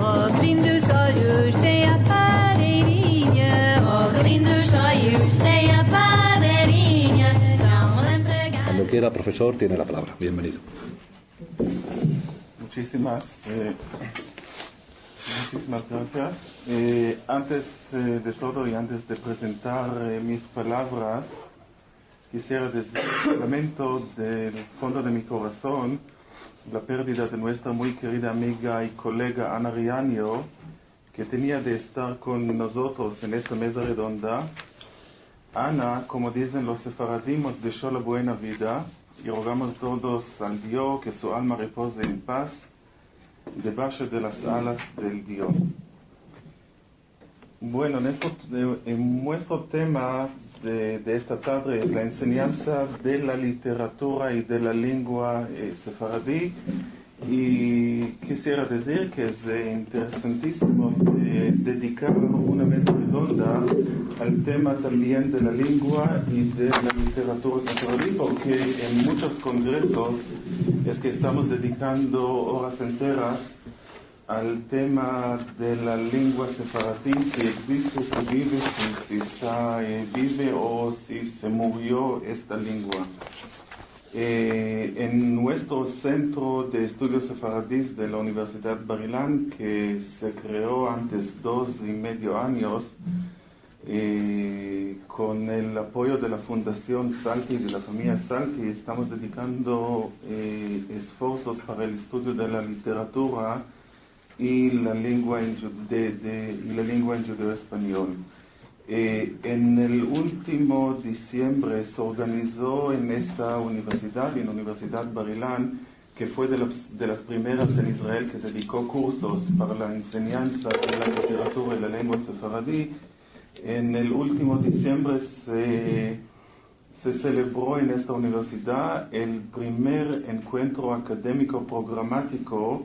ó que lindos olhos tem a padeirinha, ó que lindos olhos tem a padeirinha. São uma empregada. Cuando quiera, profesor, tiene la palabra. Bienvenido. Muchísimas gracias. Antes de todo y antes de presentar mis palabras, quisiera decir, lamento del fondo de mi corazón la pérdida de nuestra muy querida amiga y colega Ana Riaño, que tenía de estar con nosotros en esta mesa redonda. Ana, como dicen los sefaradí, nos dejó la buena vida y rogamos todos al Dios que su alma repose en paz debajo de las alas del Dios. Bueno, nuestro tema de esta tarde es la enseñanza de la literatura y de la lengua sefaradí, y quisiera decir que es interesantísimo dedicar una mesa redonda al tema también de la lengua y de la literatura sefaradí, porque en muchos congresos es que estamos dedicando horas enteras al tema de la lengua sefaradí, si existe, si vive, si está vive o si se murió esta lengua. En nuestro centro de estudios sefaradís de la Universidad Bar-Ilan, que se creó antes 2.5 años, con el apoyo de la Fundación Salti y de la familia Salti, estamos dedicando esfuerzos para el estudio de la literatura y la lengua en judeo-español. En el último diciembre se organizó en esta universidad, en la Universidad Bar-Ilan, que fue de las primeras en Israel que dedicó cursos para la enseñanza de la literatura y la lengua sefaradí. En el último diciembre se celebró en esta universidad el primer encuentro académico programático,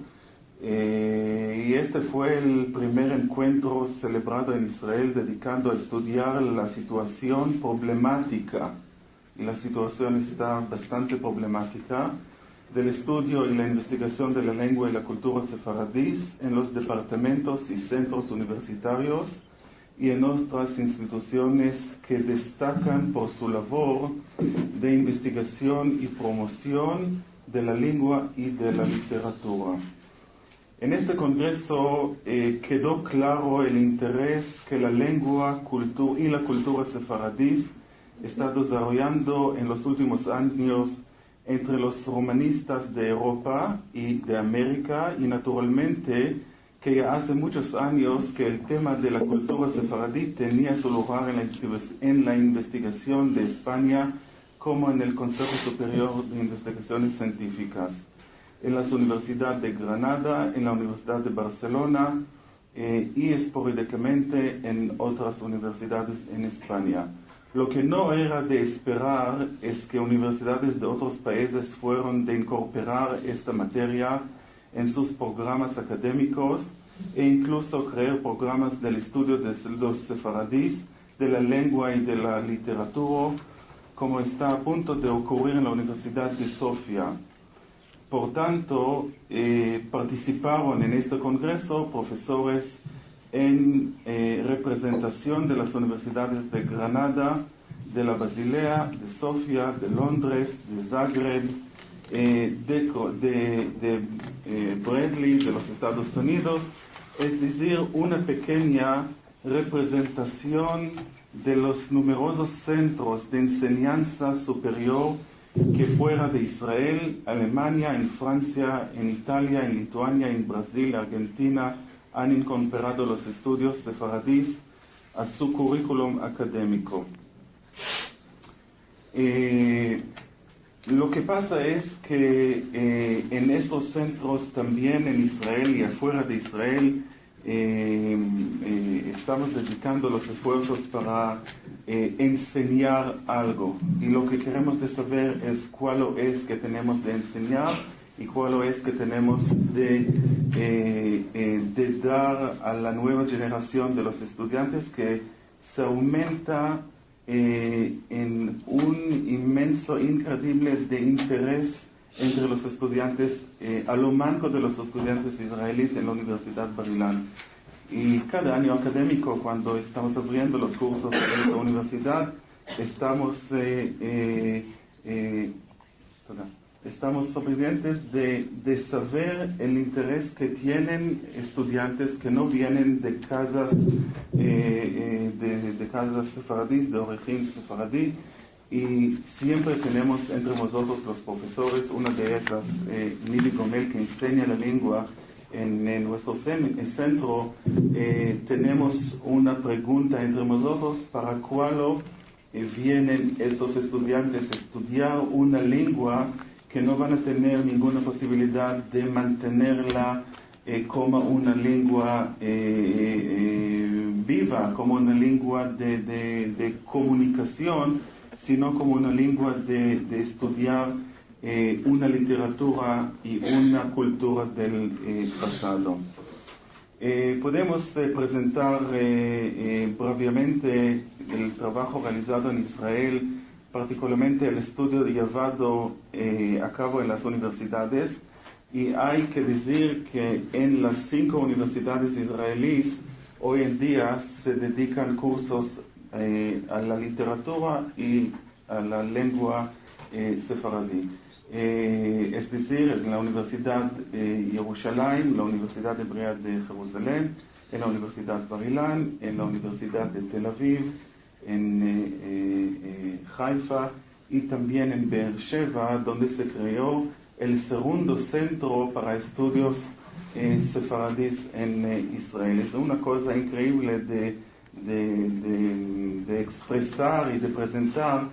y este fue el primer encuentro celebrado en Israel dedicado a estudiar la situación problemática, y la situación está bastante problemática, del estudio y la investigación de la lengua y la cultura sefaradís en los departamentos y centros universitarios y en otras instituciones que destacan por su labor de investigación y promoción de la lengua y de la literatura. En este congreso quedó claro el interés que la lengua y la cultura sefaradís está desarrollando en los últimos años entre los romanistas de Europa y de América, y naturalmente que ya hace muchos años que el tema de la cultura sefaradí tenía su lugar en la investigación de España, como en el Consejo Superior de Investigaciones Científicas, en las universidades de Granada, en la Universidad de Barcelona y esporádicamente en otras universidades en España. Lo que no era de esperar es que universidades de otros países fueron de incorporar esta materia en sus programas académicos e incluso crear programas del estudio de los sefaradís, de la lengua y de la literatura, como está a punto de ocurrir en la Universidad de Sofía. Por tanto, participaron en este congreso profesores en representación de las universidades de Granada, de la Basilea, de Sofía, de Londres, de Zagreb, de Bradley, de los Estados Unidos, es decir, una pequeña representación de los numerosos centros de enseñanza superior que fuera de Israel, Alemania, en Francia, en Italia, en Lituania, en Brasil, Argentina, han incorporado los estudios sefaradís a su currículum académico. Lo que pasa es que en estos centros también en Israel y afuera de Israel estamos dedicando los esfuerzos para enseñar algo, y lo que queremos de saber es cuál es que tenemos de enseñar y cuál es que tenemos de dar a la nueva generación de los estudiantes, que se aumenta en un inmenso, increíble de interés entre los estudiantes, a lo manco de los estudiantes israelíes en la Universidad Bar-Ilan. Y cada año académico, cuando estamos abriendo los cursos en esta universidad, estamos sorprendentes de saber el interés que tienen estudiantes que no vienen de casas sefaradíes, de origen sefaradí, y siempre tenemos entre nosotros los profesores, una de esas, Mili Gomel, que enseña la lengua en nuestro centro. Tenemos una pregunta entre nosotros: ¿para cuándo vienen estos estudiantes a estudiar una lengua que no van a tener ninguna posibilidad de mantenerla como una lengua viva, como una lengua de comunicación, sino como una lengua de estudiar una literatura y una cultura del pasado? Podemos presentar brevemente el trabajo realizado en Israel, particularmente el estudio llevado a cabo en las universidades, y hay que decir que en las 5 universidades israelíes hoy en día se dedican cursos a la literatura y a la lengua sefaradí. Es decir, en la Universidad Jerusalén, la Universidad Hebrea de Jerusalén, en la Universidad Bar-Ilan, en la Universidad de Tel Aviv, en Haifa y también en Beersheba, donde se creó el segundo centro para estudios sefaradíes en Israel. Es una cosa increíble de expresar y de presentar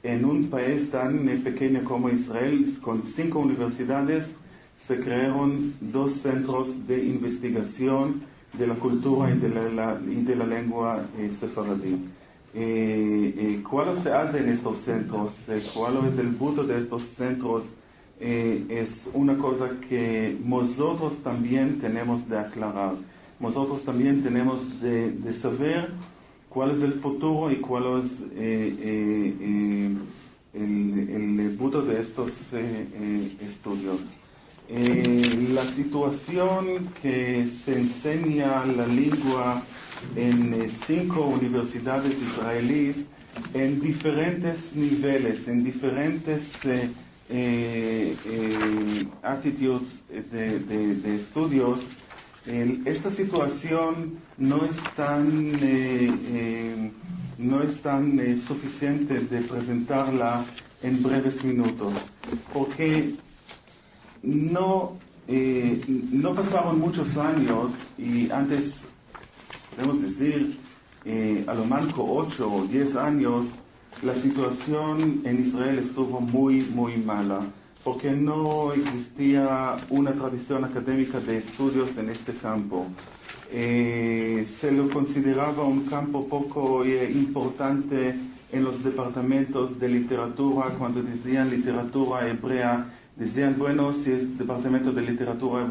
en un país tan pequeño como Israel. Con 5 universidades se crearon 2 centros de investigación de la cultura y de la lengua sefaradí. ¿Cuál se hace en estos centros? ¿Cuál es el punto de estos centros? Es una cosa que nosotros también tenemos de aclarar. Nosotros también tenemos de saber cuál es el futuro y cuál es el punto de estos estudios. La situación que se enseña la lengua en 5 universidades israelíes en diferentes niveles, en diferentes actitudes de estudios. Esta situación no es tan suficiente de presentarla en breves minutos, porque no pasaron muchos años, y antes, podemos decir, a lo manco 8 o 10 años, la situación en Israel estuvo muy, muy mala, porque no existía una tradición académica de estudios en este campo. Se lo consideraba un campo poco importante en los departamentos de literatura. Cuando decían literatura hebrea, decían, bueno, si es departamento de literatura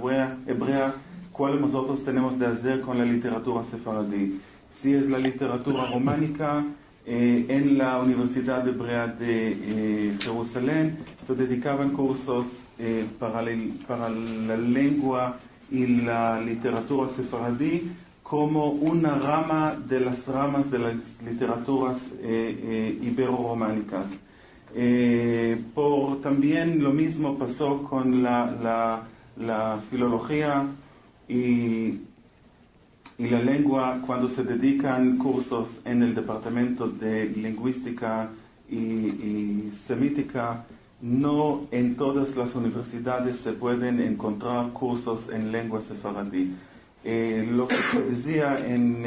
hebrea, ¿cuál nosotros tenemos de hacer con la literatura sefaradí? Si es la literatura románica, en la Universidad Hebrea de Jerusalén se dedicaban cursos para la lengua y la literatura sefaradí como una rama de las ramas de las literaturas ibero-románicas. También lo mismo pasó con la filología y la lengua, cuando se dedican cursos en el departamento de lingüística y semítica. No en todas las universidades se pueden encontrar cursos en lengua sefaradí. Lo que se decía en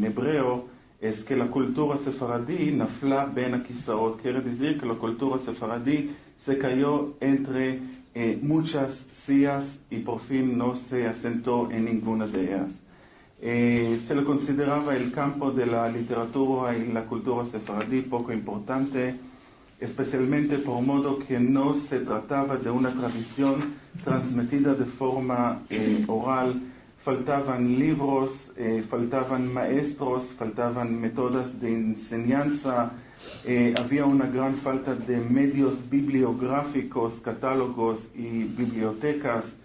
hebreo es que la cultura sefaradí nafla ben akisaot, quiere decir que la cultura sefaradí se cayó entre muchas sillas y por fin no se asentó en ninguna de ellas. Se le consideraba el campo de la literatura y la cultura sefaradí poco importante, especialmente por modo que no se trataba de una tradición transmitida de forma oral. Faltaban libros, faltaban maestros, faltaban métodos de enseñanza, había una gran falta de medios bibliográficos, catálogos y bibliotecas.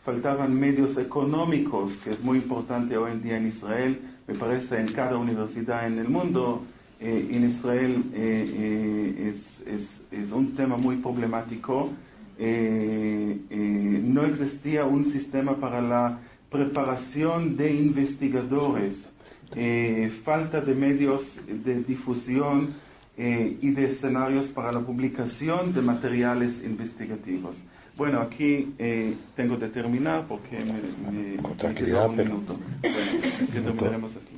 Faltaban medios económicos, que es muy importante hoy en día en Israel, me parece en cada universidad en el mundo. En Israel es un tema muy problemático. No existía un sistema para la preparación de investigadores, falta de medios de difusión y de escenarios para la publicación de materiales investigativos. Bueno, aquí tengo que terminar porque me queda un minuto. Bueno, es que terminaremos aquí.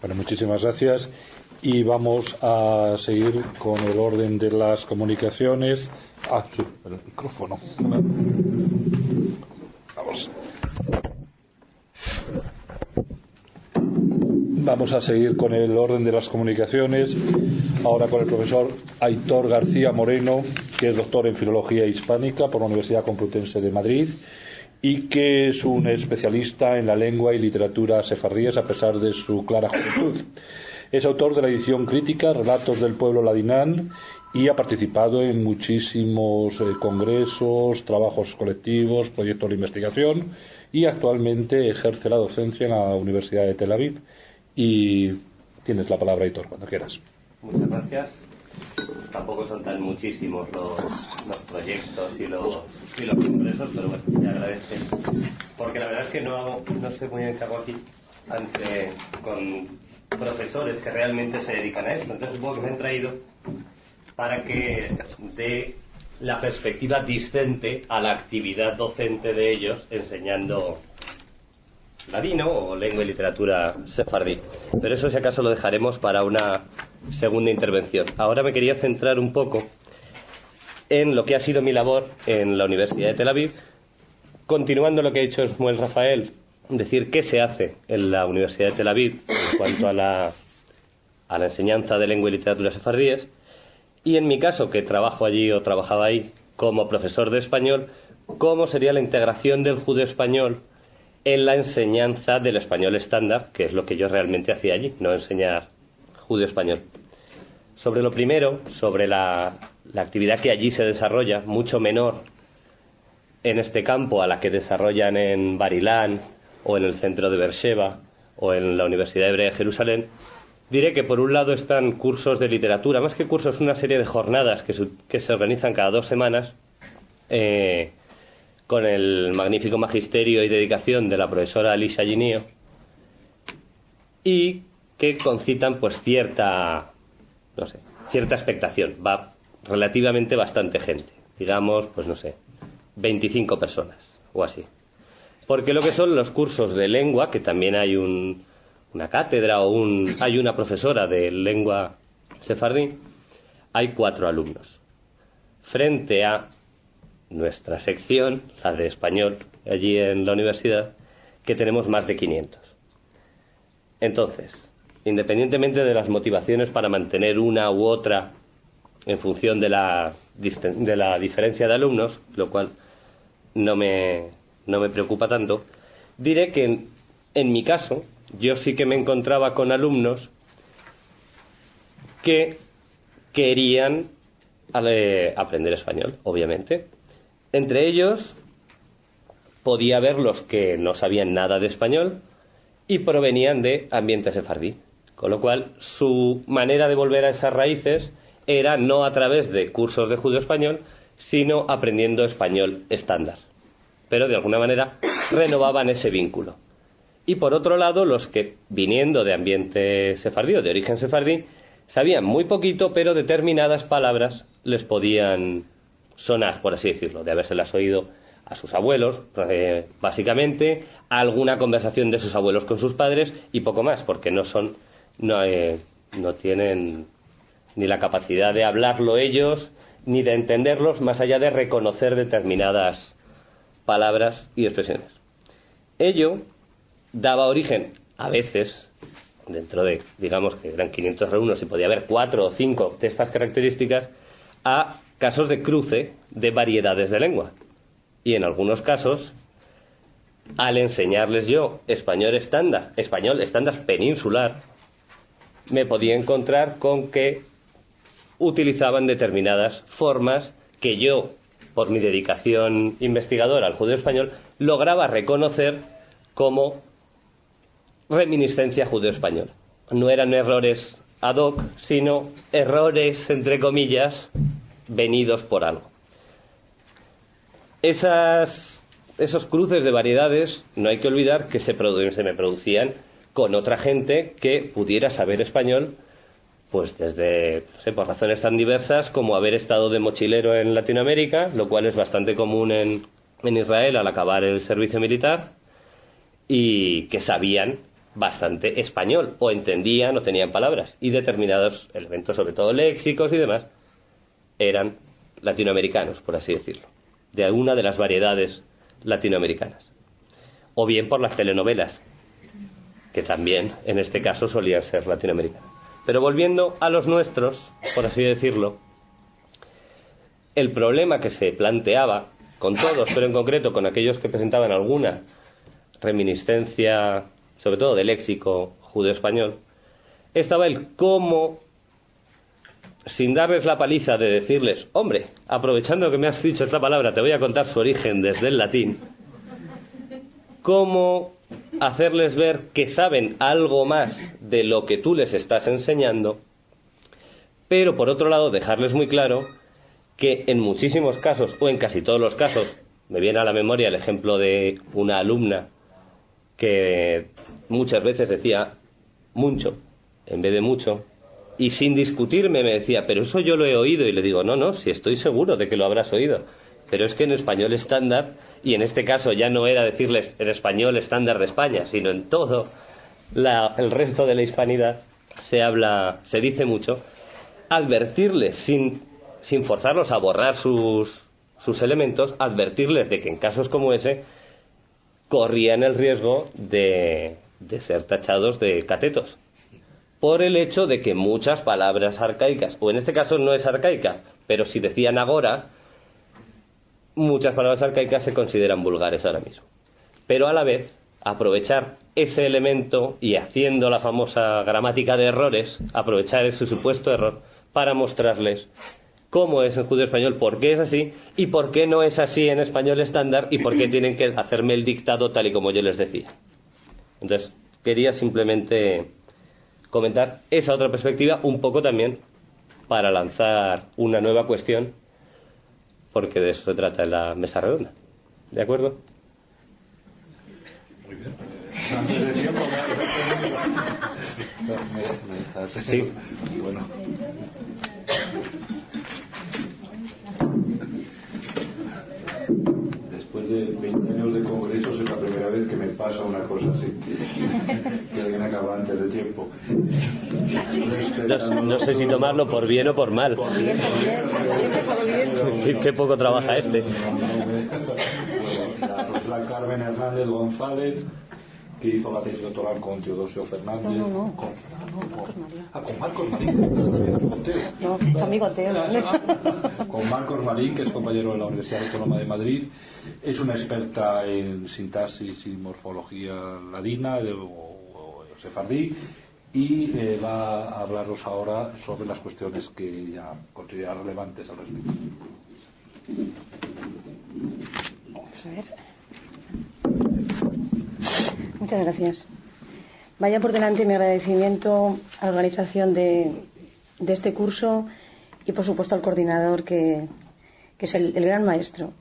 Bueno, muchísimas gracias. Y vamos a seguir con el orden de las comunicaciones. Sí, el micrófono. Vamos. Vamos a seguir con el orden de las comunicaciones. Ahora con el profesor Aitor García Moreno, que es doctor en Filología Hispánica por la Universidad Complutense de Madrid y que es un especialista en la lengua y literatura sefardíes a pesar de su clara juventud. Es autor de la edición crítica Relatos del Pueblo Ladinán y ha participado en muchísimos congresos, trabajos colectivos, proyectos de investigación y actualmente ejerce la docencia en la Universidad de Tel Aviv. Y tienes la palabra, Aitor, cuando quieras. Muchas gracias. Tampoco son tan muchísimos los proyectos y los congresos, pero bueno, se agradece. Porque la verdad es que no sé muy bien qué hago aquí con profesores que realmente se dedican a esto. Entonces supongo que me han traído para que dé la perspectiva discente a la actividad docente de ellos enseñando ladino o lengua y literatura sefardí. Pero eso, si acaso, lo dejaremos para una segunda intervención. Ahora me quería centrar un poco en lo que ha sido mi labor en la Universidad de Tel Aviv, continuando lo que ha dicho Shmuel Rafael, decir qué se hace en la Universidad de Tel Aviv en cuanto a la enseñanza de lengua y literatura sefardíes, y en mi caso, que trabajo allí o trabajaba ahí como profesor de español, cómo sería la integración del judeo español en la enseñanza del español estándar, que es lo que yo realmente hacía allí, no enseñar judeo español. Sobre lo primero, sobre la actividad que allí se desarrolla, mucho menor en este campo a la que desarrollan en Bar-Ilán o en el centro de Beersheba o en la Universidad Hebrea de Jerusalén, diré que por un lado están cursos de literatura, más que cursos, una serie de jornadas que se organizan cada 2 semanas, con el magnífico magisterio y dedicación de la profesora Alicia Ginio, y que concitan pues cierta expectación. Va relativamente bastante gente, digamos, pues no sé, 25 personas o así. Porque lo que son los cursos de lengua, que también hay una cátedra hay una profesora de lengua sefardí, hay 4 alumnos. Frente a nuestra sección, la de español, allí en la universidad, que tenemos más de 500. Entonces, independientemente de las motivaciones para mantener una u otra en función de la diferencia de alumnos, lo cual no me preocupa tanto, diré que en mi caso yo sí que me encontraba con alumnos que querían aprender español, obviamente. Entre ellos podía haber los que no sabían nada de español y provenían de ambiente sefardí, con lo cual su manera de volver a esas raíces era no a través de cursos de judeo español, sino aprendiendo español estándar. Pero de alguna manera renovaban ese vínculo. Y por otro lado, los que viniendo de ambiente sefardí o de origen sefardí sabían muy poquito, pero determinadas palabras les podían sonar, por así decirlo, de habérselas oído a sus abuelos, básicamente, alguna conversación de sus abuelos con sus padres y poco más, porque no tienen ni la capacidad de hablarlo ellos, ni de entenderlos, más allá de reconocer determinadas palabras y expresiones. Ello daba origen, a veces, dentro de, digamos que eran 500 alumnos y podía haber 4 o 5 de estas características, a casos de cruce de variedades de lengua. Y en algunos casos, al enseñarles yo español estándar peninsular, me podía encontrar con que utilizaban determinadas formas que yo, por mi dedicación investigadora al judeo español, lograba reconocer como reminiscencia judeo-española. No eran errores ad hoc, sino errores, entre comillas, venidos por algo. Esos cruces de variedades, no hay que olvidar que se me producían con otra gente que pudiera saber español, pues desde, no sé, por razones tan diversas como haber estado de mochilero en Latinoamérica, lo cual es bastante común en Israel al acabar el servicio militar, y que sabían bastante español, o entendían o tenían palabras, y determinados elementos, sobre todo léxicos y demás, eran latinoamericanos, por así decirlo, de alguna de las variedades latinoamericanas. O bien por las telenovelas, que también en este caso solían ser latinoamericanas. Pero volviendo a los nuestros, por así decirlo, el problema que se planteaba con todos, pero en concreto con aquellos que presentaban alguna reminiscencia, sobre todo de léxico judeo-español, estaba el cómo, sin darles la paliza de decirles, hombre, aprovechando que me has dicho esta palabra, te voy a contar su origen desde el latín, cómo hacerles ver que saben algo más de lo que tú les estás enseñando, pero por otro lado dejarles muy claro que en muchísimos casos, o en casi todos los casos, me viene a la memoria el ejemplo de una alumna que muchas veces decía mucho en vez de mucho, y sin discutirme me decía, pero eso yo lo he oído, y le digo, no, si estoy seguro de que lo habrás oído, pero es que en español estándar, y en este caso ya no era decirles en español estándar de España, sino en todo el resto de la hispanidad se dice mucho, advertirles sin forzarlos a borrar sus elementos, advertirles de que en casos como ese corrían el riesgo de ser tachados de catetos, por el hecho de que muchas palabras arcaicas, o en este caso no es arcaica, pero si decían agora, muchas palabras arcaicas se consideran vulgares ahora mismo. Pero a la vez, aprovechar ese elemento y haciendo la famosa gramática de errores, aprovechar ese supuesto error para mostrarles cómo es en judeo español, por qué es así y por qué no es así en español estándar y por qué tienen que hacerme el dictado tal y como yo les decía. Entonces, quería simplemente comentar esa otra perspectiva, un poco también para lanzar una nueva cuestión, porque de eso se trata en la mesa redonda. ¿De acuerdo? Muy bien. Sí. Bueno. Después de 20 años de congresos es la primera vez que me pasa una cosa así, que alguien acaba antes de tiempo. No sé si tomarlo por bien o por mal. Por bien, siempre por bien. Qué poco trabaja este. Bueno, la profesora Carmen Hernández González, que hizo la tesis doctoral con Teodosio Fernández. No. Con Marcos Marín. No, su amigo Teo. Con Marcos Marín, que es compañero de la Universidad Autónoma de Madrid. Es una experta en sintaxis y morfología ladina o sefardí, y va a hablaros ahora sobre las cuestiones que ella considera relevantes al respecto. Vamos a ver. Muchas gracias. Vaya por delante mi agradecimiento a la organización de este curso y, por supuesto, al coordinador, que es el gran maestro.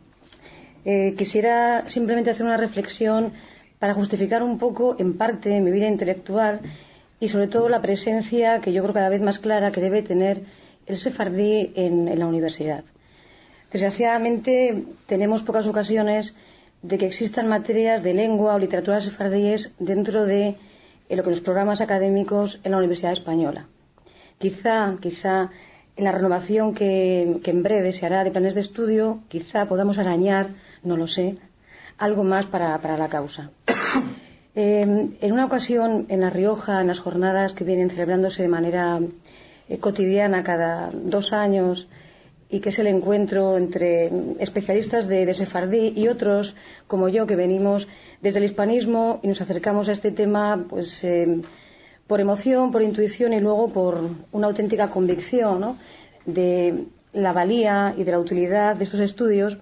Quisiera simplemente hacer una reflexión para justificar un poco, en parte, mi vida intelectual y, sobre todo, la presencia que yo creo cada vez más clara que debe tener el sefardí en la universidad. Desgraciadamente, tenemos pocas ocasiones de que existan materias de lengua o literatura sefardíes dentro de lo que los programas académicos en la Universidad Española. Quizá en la renovación que en breve se hará de planes de estudio, quizá podamos arañar, no lo sé, algo más para la causa. En una ocasión, en La Rioja, en las jornadas que vienen celebrándose de manera cotidiana cada 2 años, y que es el encuentro entre especialistas de sefardí y otros como yo, que venimos desde el hispanismo y nos acercamos a este tema pues por emoción, por intuición y luego por una auténtica convicción, ¿no? de la valía y de la utilidad de estos estudios,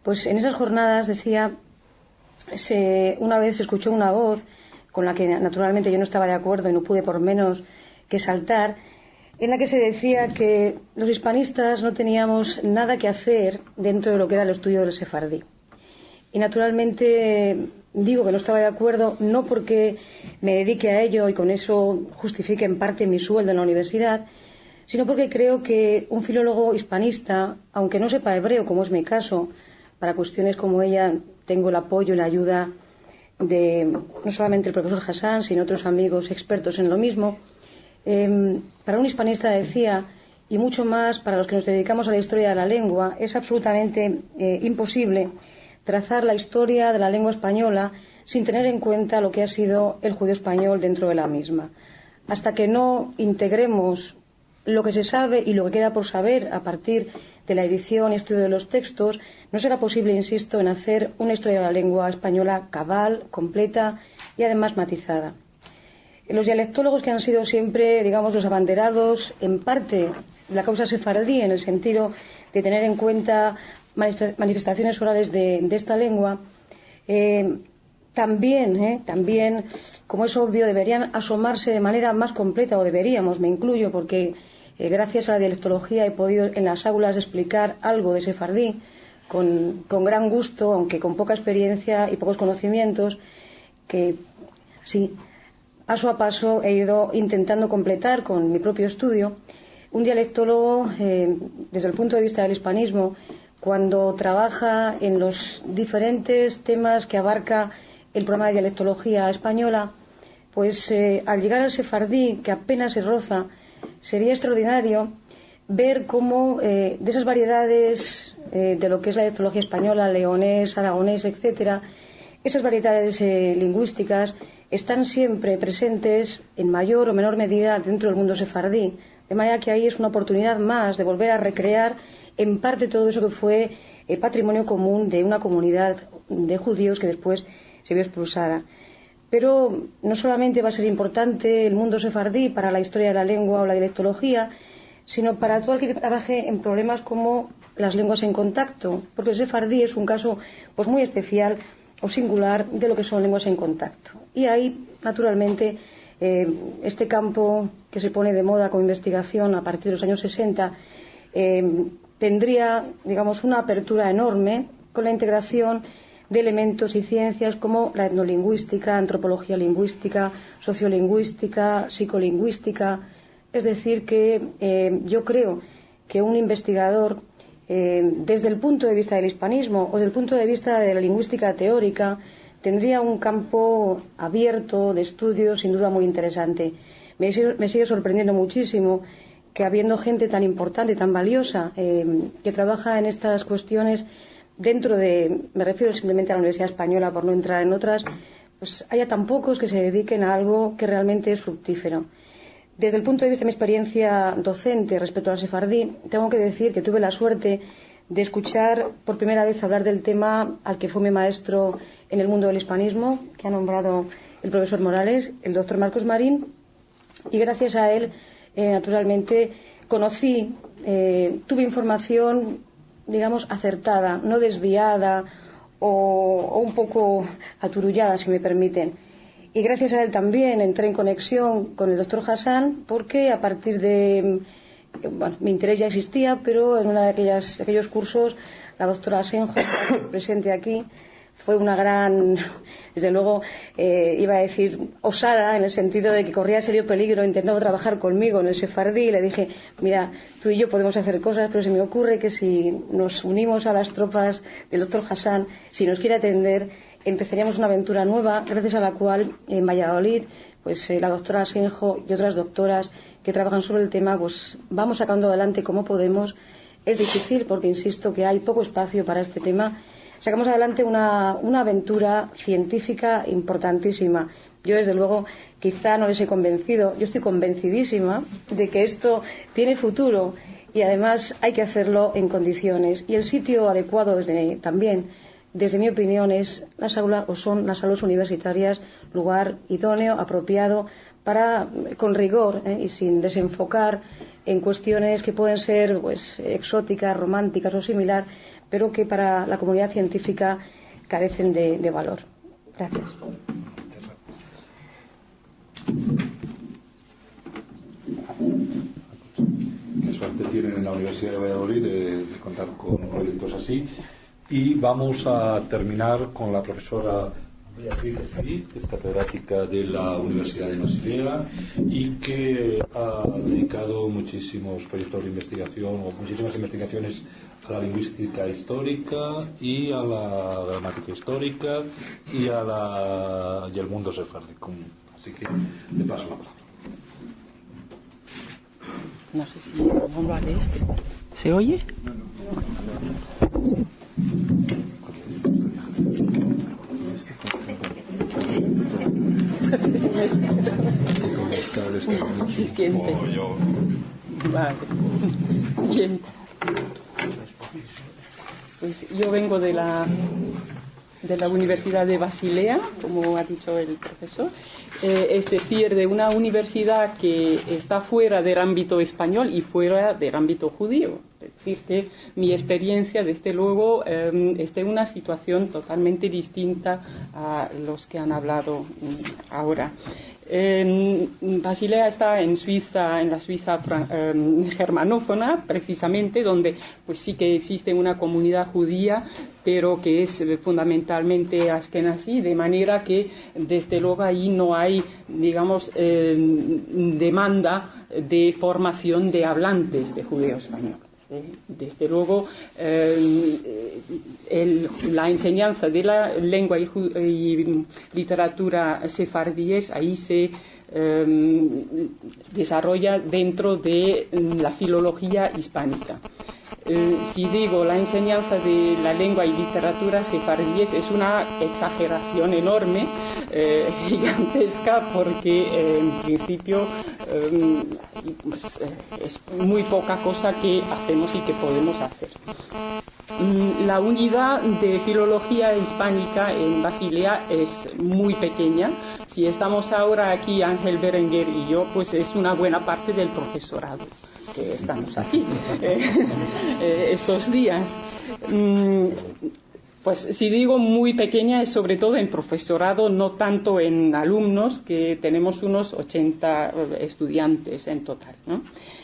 pues en esas jornadas decía, una vez se escuchó una voz con la que naturalmente yo no estaba de acuerdo y no pude por menos que saltar, en la que se decía que los hispanistas no teníamos nada que hacer dentro de lo que era el estudio del sefardí. Y naturalmente digo que no estaba de acuerdo, no porque me dedique a ello y con eso justifique en parte mi sueldo en la universidad, sino porque creo que un filólogo hispanista, aunque no sepa hebreo, como es mi caso, para cuestiones como ella tengo el apoyo y la ayuda de no solamente el profesor Hassan, sino otros amigos expertos en lo mismo. Para un hispanista, decía, y mucho más para los que nos dedicamos a la historia de la lengua, es absolutamente imposible trazar la historia de la lengua española sin tener en cuenta lo que ha sido el judío español dentro de la misma. Hasta que no integremos lo que se sabe y lo que queda por saber a partir de la edición y estudio de los textos, no será posible, insisto, en hacer una historia de la lengua española cabal, completa y además matizada. Los dialectólogos, que han sido siempre, digamos, los abanderados, en parte, de la causa sefardí, en el sentido de tener en cuenta manifestaciones orales de esta lengua, también, como es obvio, deberían asomarse de manera más completa, o deberíamos, me incluyo, porque gracias a la dialectología he podido en las aulas explicar algo de sefardí con gran gusto, aunque con poca experiencia y pocos conocimientos, que sí, paso a paso he ido intentando completar con mi propio estudio. Un dialectólogo, desde el punto de vista del hispanismo, cuando trabaja en los diferentes temas que abarca el programa de dialectología española, pues al llegar al sefardí, que apenas se roza, sería extraordinario ver cómo de esas variedades de lo que es la dialectología española, leonés, aragonés, etcétera, esas variedades lingüísticas están siempre presentes en mayor o menor medida dentro del mundo sefardí, de manera que ahí es una oportunidad más de volver a recrear en parte todo eso que fue patrimonio común de una comunidad de judíos que después se vio expulsada. Pero no solamente va a ser importante el mundo sefardí para la historia de la lengua o la dialectología, sino para todo el que trabaje en problemas como las lenguas en contacto, porque el sefardí es un caso pues muy especial o singular de lo que son lenguas en contacto. Y ahí, naturalmente, este campo que se pone de moda como investigación a partir de los años 60 tendría, digamos, una apertura enorme con la integración de elementos y ciencias como la etnolingüística, antropología lingüística, sociolingüística, psicolingüística. Es decir, que yo creo que un investigador, desde el punto de vista del hispanismo o desde el punto de vista de la lingüística teórica, tendría un campo abierto de estudio sin duda muy interesante. Me sigue sorprendiendo muchísimo que, habiendo gente tan importante, tan valiosa, que trabaja en estas cuestiones dentro de, me refiero simplemente a la Universidad Española por no entrar en otras, pues haya tan pocos que se dediquen a algo que realmente es fructífero. Desde el punto de vista de mi experiencia docente respecto al sefardí, tengo que decir que tuve la suerte de escuchar por primera vez hablar del tema al que fue mi maestro en el mundo del hispanismo, que ha nombrado el profesor Morales, el doctor Marcos Marín, y gracias a él, naturalmente, conocí, tuve información, digamos, acertada, no desviada o un poco aturullada, si me permiten. Y gracias a él también entré en conexión con el doctor Hassan, porque a partir de, bueno, mi interés ya existía, pero en uno de aquellos cursos, la doctora Asenjo, presente aquí, fue una gran, desde luego, iba a decir, osada, en el sentido de que corría serio peligro intentando trabajar conmigo en el sefardí, y le dije, mira, tú y yo podemos hacer cosas, pero se me ocurre que si nos unimos a las tropas del doctor Hassan, si nos quiere atender, empezaríamos una aventura nueva, gracias a la cual en Valladolid, pues la doctora Asenjo y otras doctoras que trabajan sobre el tema, pues vamos sacando adelante como podemos. Es difícil porque insisto que hay poco espacio para este tema. Sacamos adelante una aventura científica importantísima. Yo, desde luego, quizá no les he convencido. Yo estoy convencidísima de que esto tiene futuro y, además, hay que hacerlo en condiciones. Y el sitio adecuado también, desde mi opinión, es las aulas o son las aulas universitarias, lugar idóneo, apropiado, para, con rigor y sin desenfocar en cuestiones que pueden ser pues exóticas, románticas o similar, pero que para la comunidad científica carecen de valor. Gracias. Qué suerte tienen en la Universidad de Valladolid de contar con proyectos así. Y vamos a terminar con la profesora Beatriz Esquí, que es catedrática de la Universidad de Basilea y que ha dedicado muchísimos proyectos de investigación o muchísimas investigaciones a la lingüística histórica y a la gramática histórica y al mundo sefardí. Así que le paso la palabra. No sé si no lo haré este. ¿Se oye? Suficiente. Vale. Bien. Pues yo vengo de la Universidad de Basilea, como ha dicho el profesor, es decir, de una universidad que está fuera del ámbito español y fuera del ámbito judío. Es decir, que mi experiencia, desde luego, es de una situación totalmente distinta a los que han hablado ahora. Basilea está en Suiza, en la Suiza germanófona, precisamente, donde pues sí que existe una comunidad judía, pero que es fundamentalmente askenazí, de manera que desde luego ahí no hay, digamos, demanda de formación de hablantes de judeo español. Desde luego, la enseñanza de la lengua y literatura sefardíes ahí se desarrolla dentro de la filología hispánica. Si digo la enseñanza de la lengua y literatura sefardíes es una exageración enorme, gigantesca, porque en principio pues, es muy poca cosa que hacemos y que podemos hacer. La unidad de filología hispánica en Basilea es muy pequeña. Si estamos ahora aquí, Ángel Berenguer y yo, pues es una buena parte del profesorado que estamos aquí estos días. Pues si digo muy pequeña es sobre todo en profesorado, no tanto en alumnos, que tenemos unos 80 estudiantes en total, ¿no?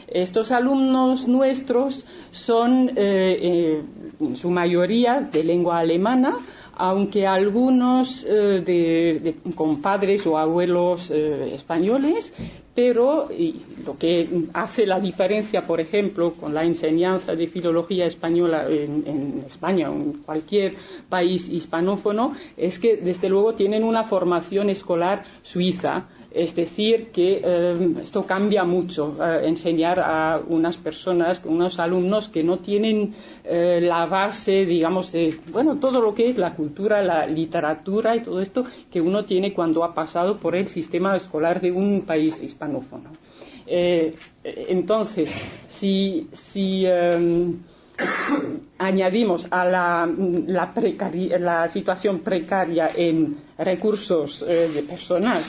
Estos alumnos nuestros son en su mayoría de lengua alemana, aunque algunos con padres o abuelos españoles, pero lo que hace la diferencia, por ejemplo, con la enseñanza de filología española en España o en cualquier país hispanófono, es que desde luego tienen una formación escolar suiza. Es decir, que esto cambia mucho, enseñar a unas personas, unos alumnos que no tienen la base, digamos, de todo lo que es la cultura, la literatura y todo esto que uno tiene cuando ha pasado por el sistema escolar de un país hispanófono. Entonces, si añadimos a la situación precaria en recursos de personal,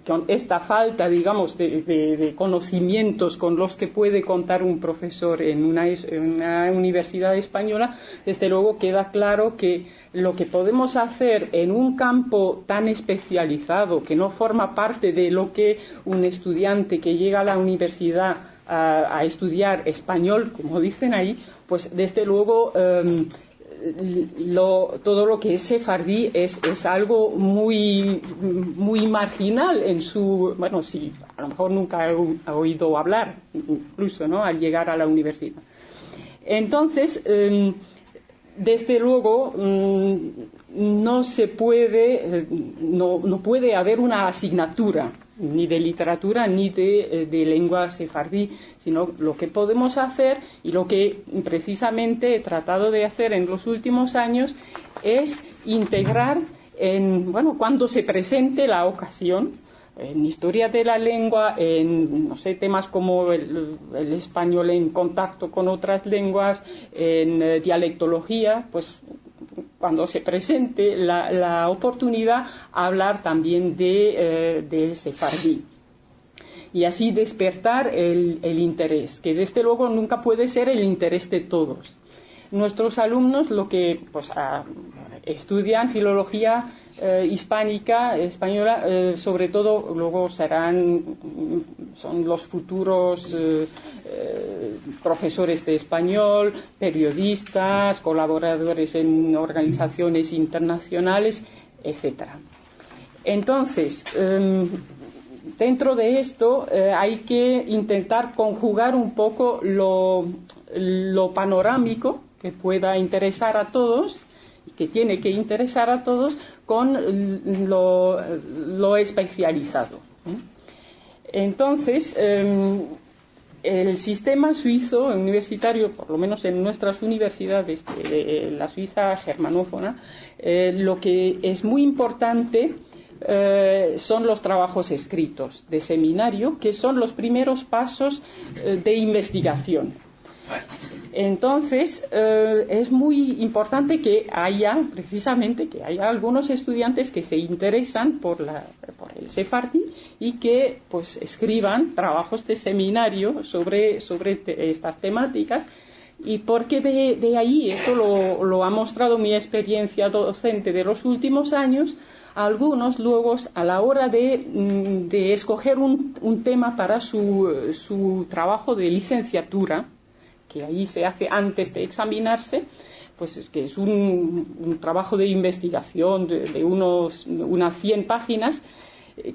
con esta falta, digamos, de conocimientos con los que puede contar un profesor en una universidad española, desde luego queda claro que lo que podemos hacer en un campo tan especializado, que no forma parte de lo que un estudiante que llega a la universidad a estudiar español, como dicen ahí, pues desde luego todo lo que es sefardí es algo muy, muy marginal en su... Bueno, sí, a lo mejor nunca he oído hablar, incluso, ¿no?, al llegar a la universidad. Entonces, desde luego, no puede haber una asignatura ni de literatura ni de lengua sefardí, sino lo que podemos hacer y lo que precisamente he tratado de hacer en los últimos años es integrar cuando se presente la ocasión, en historia de la lengua, en temas como el español en contacto con otras lenguas, en dialectología, pues cuando se presente la oportunidad, hablar también de sefardí. y así despertar el interés, que desde luego nunca puede ser el interés de todos. Nuestros alumnos lo que estudian filología hispánica, española, sobre todo luego son los futuros profesores de español, periodistas, colaboradores en organizaciones internacionales, etcétera. Entonces, dentro de esto hay que intentar conjugar un poco lo panorámico que pueda interesar a todos, que tiene que interesar a todos, con lo especializado. Entonces, el sistema suizo universitario, por lo menos en nuestras universidades de la Suiza germanófona, lo que es muy importante son los trabajos escritos de seminario, que son los primeros pasos de investigación. Entonces, es muy importante que haya algunos estudiantes que se interesan por el sefardí y que pues escriban trabajos de seminario sobre estas temáticas. Y porque de ahí, esto lo ha mostrado mi experiencia docente de los últimos años, algunos luego a la hora de escoger un tema para su trabajo de licenciatura, que ahí se hace antes de examinarse, pues es que es un trabajo de investigación de unas 100 páginas,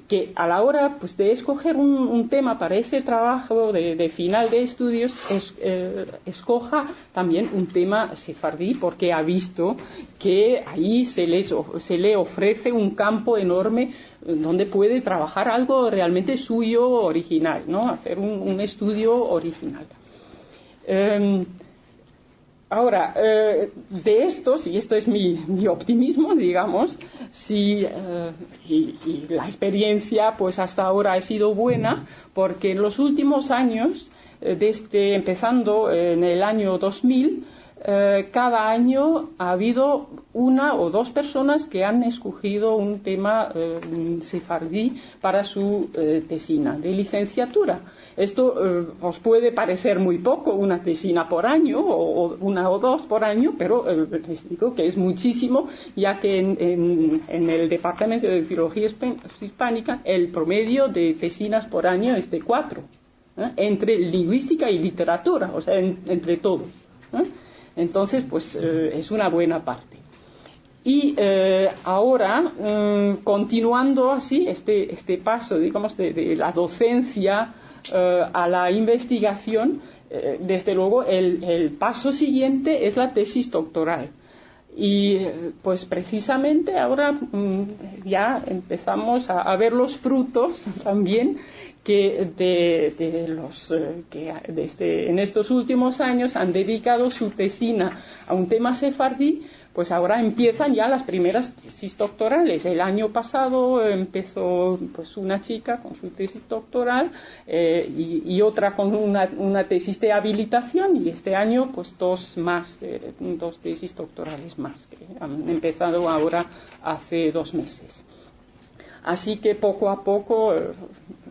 que a la hora pues de escoger un tema para ese trabajo de final de estudios escoja también un tema sefardí, porque ha visto que ahí se le ofrece un campo enorme donde puede trabajar algo realmente suyo, original, ¿no? Hacer un estudio original. Ahora, de esto, si esto es mi optimismo, digamos, y la experiencia pues hasta ahora ha sido buena, porque en los últimos años, desde empezando en el año 2000, cada año ha habido una o dos personas que han escogido un tema sefardí para su tesina de licenciatura. Esto os puede parecer muy poco, una tesina por año o una o dos por año, pero les digo que es muchísimo, ya que en el Departamento de Filología Hispánica el promedio de tesinas por año es de 4, entre lingüística y literatura, o sea, entre todo. Entonces, pues es una buena parte. Y ahora, continuando así este paso, digamos, de la docencia a la investigación, desde luego el paso siguiente es la tesis doctoral. Y pues precisamente ahora ya empezamos a ver los frutos también de los que en estos últimos años han dedicado su tesina a un tema sefardí. Pues ahora empiezan ya las primeras tesis doctorales. El año pasado empezó pues una chica con su tesis doctoral y otra con una tesis de habilitación, y este año pues dos tesis doctorales más que han empezado ahora hace 2 meses. Así que poco a poco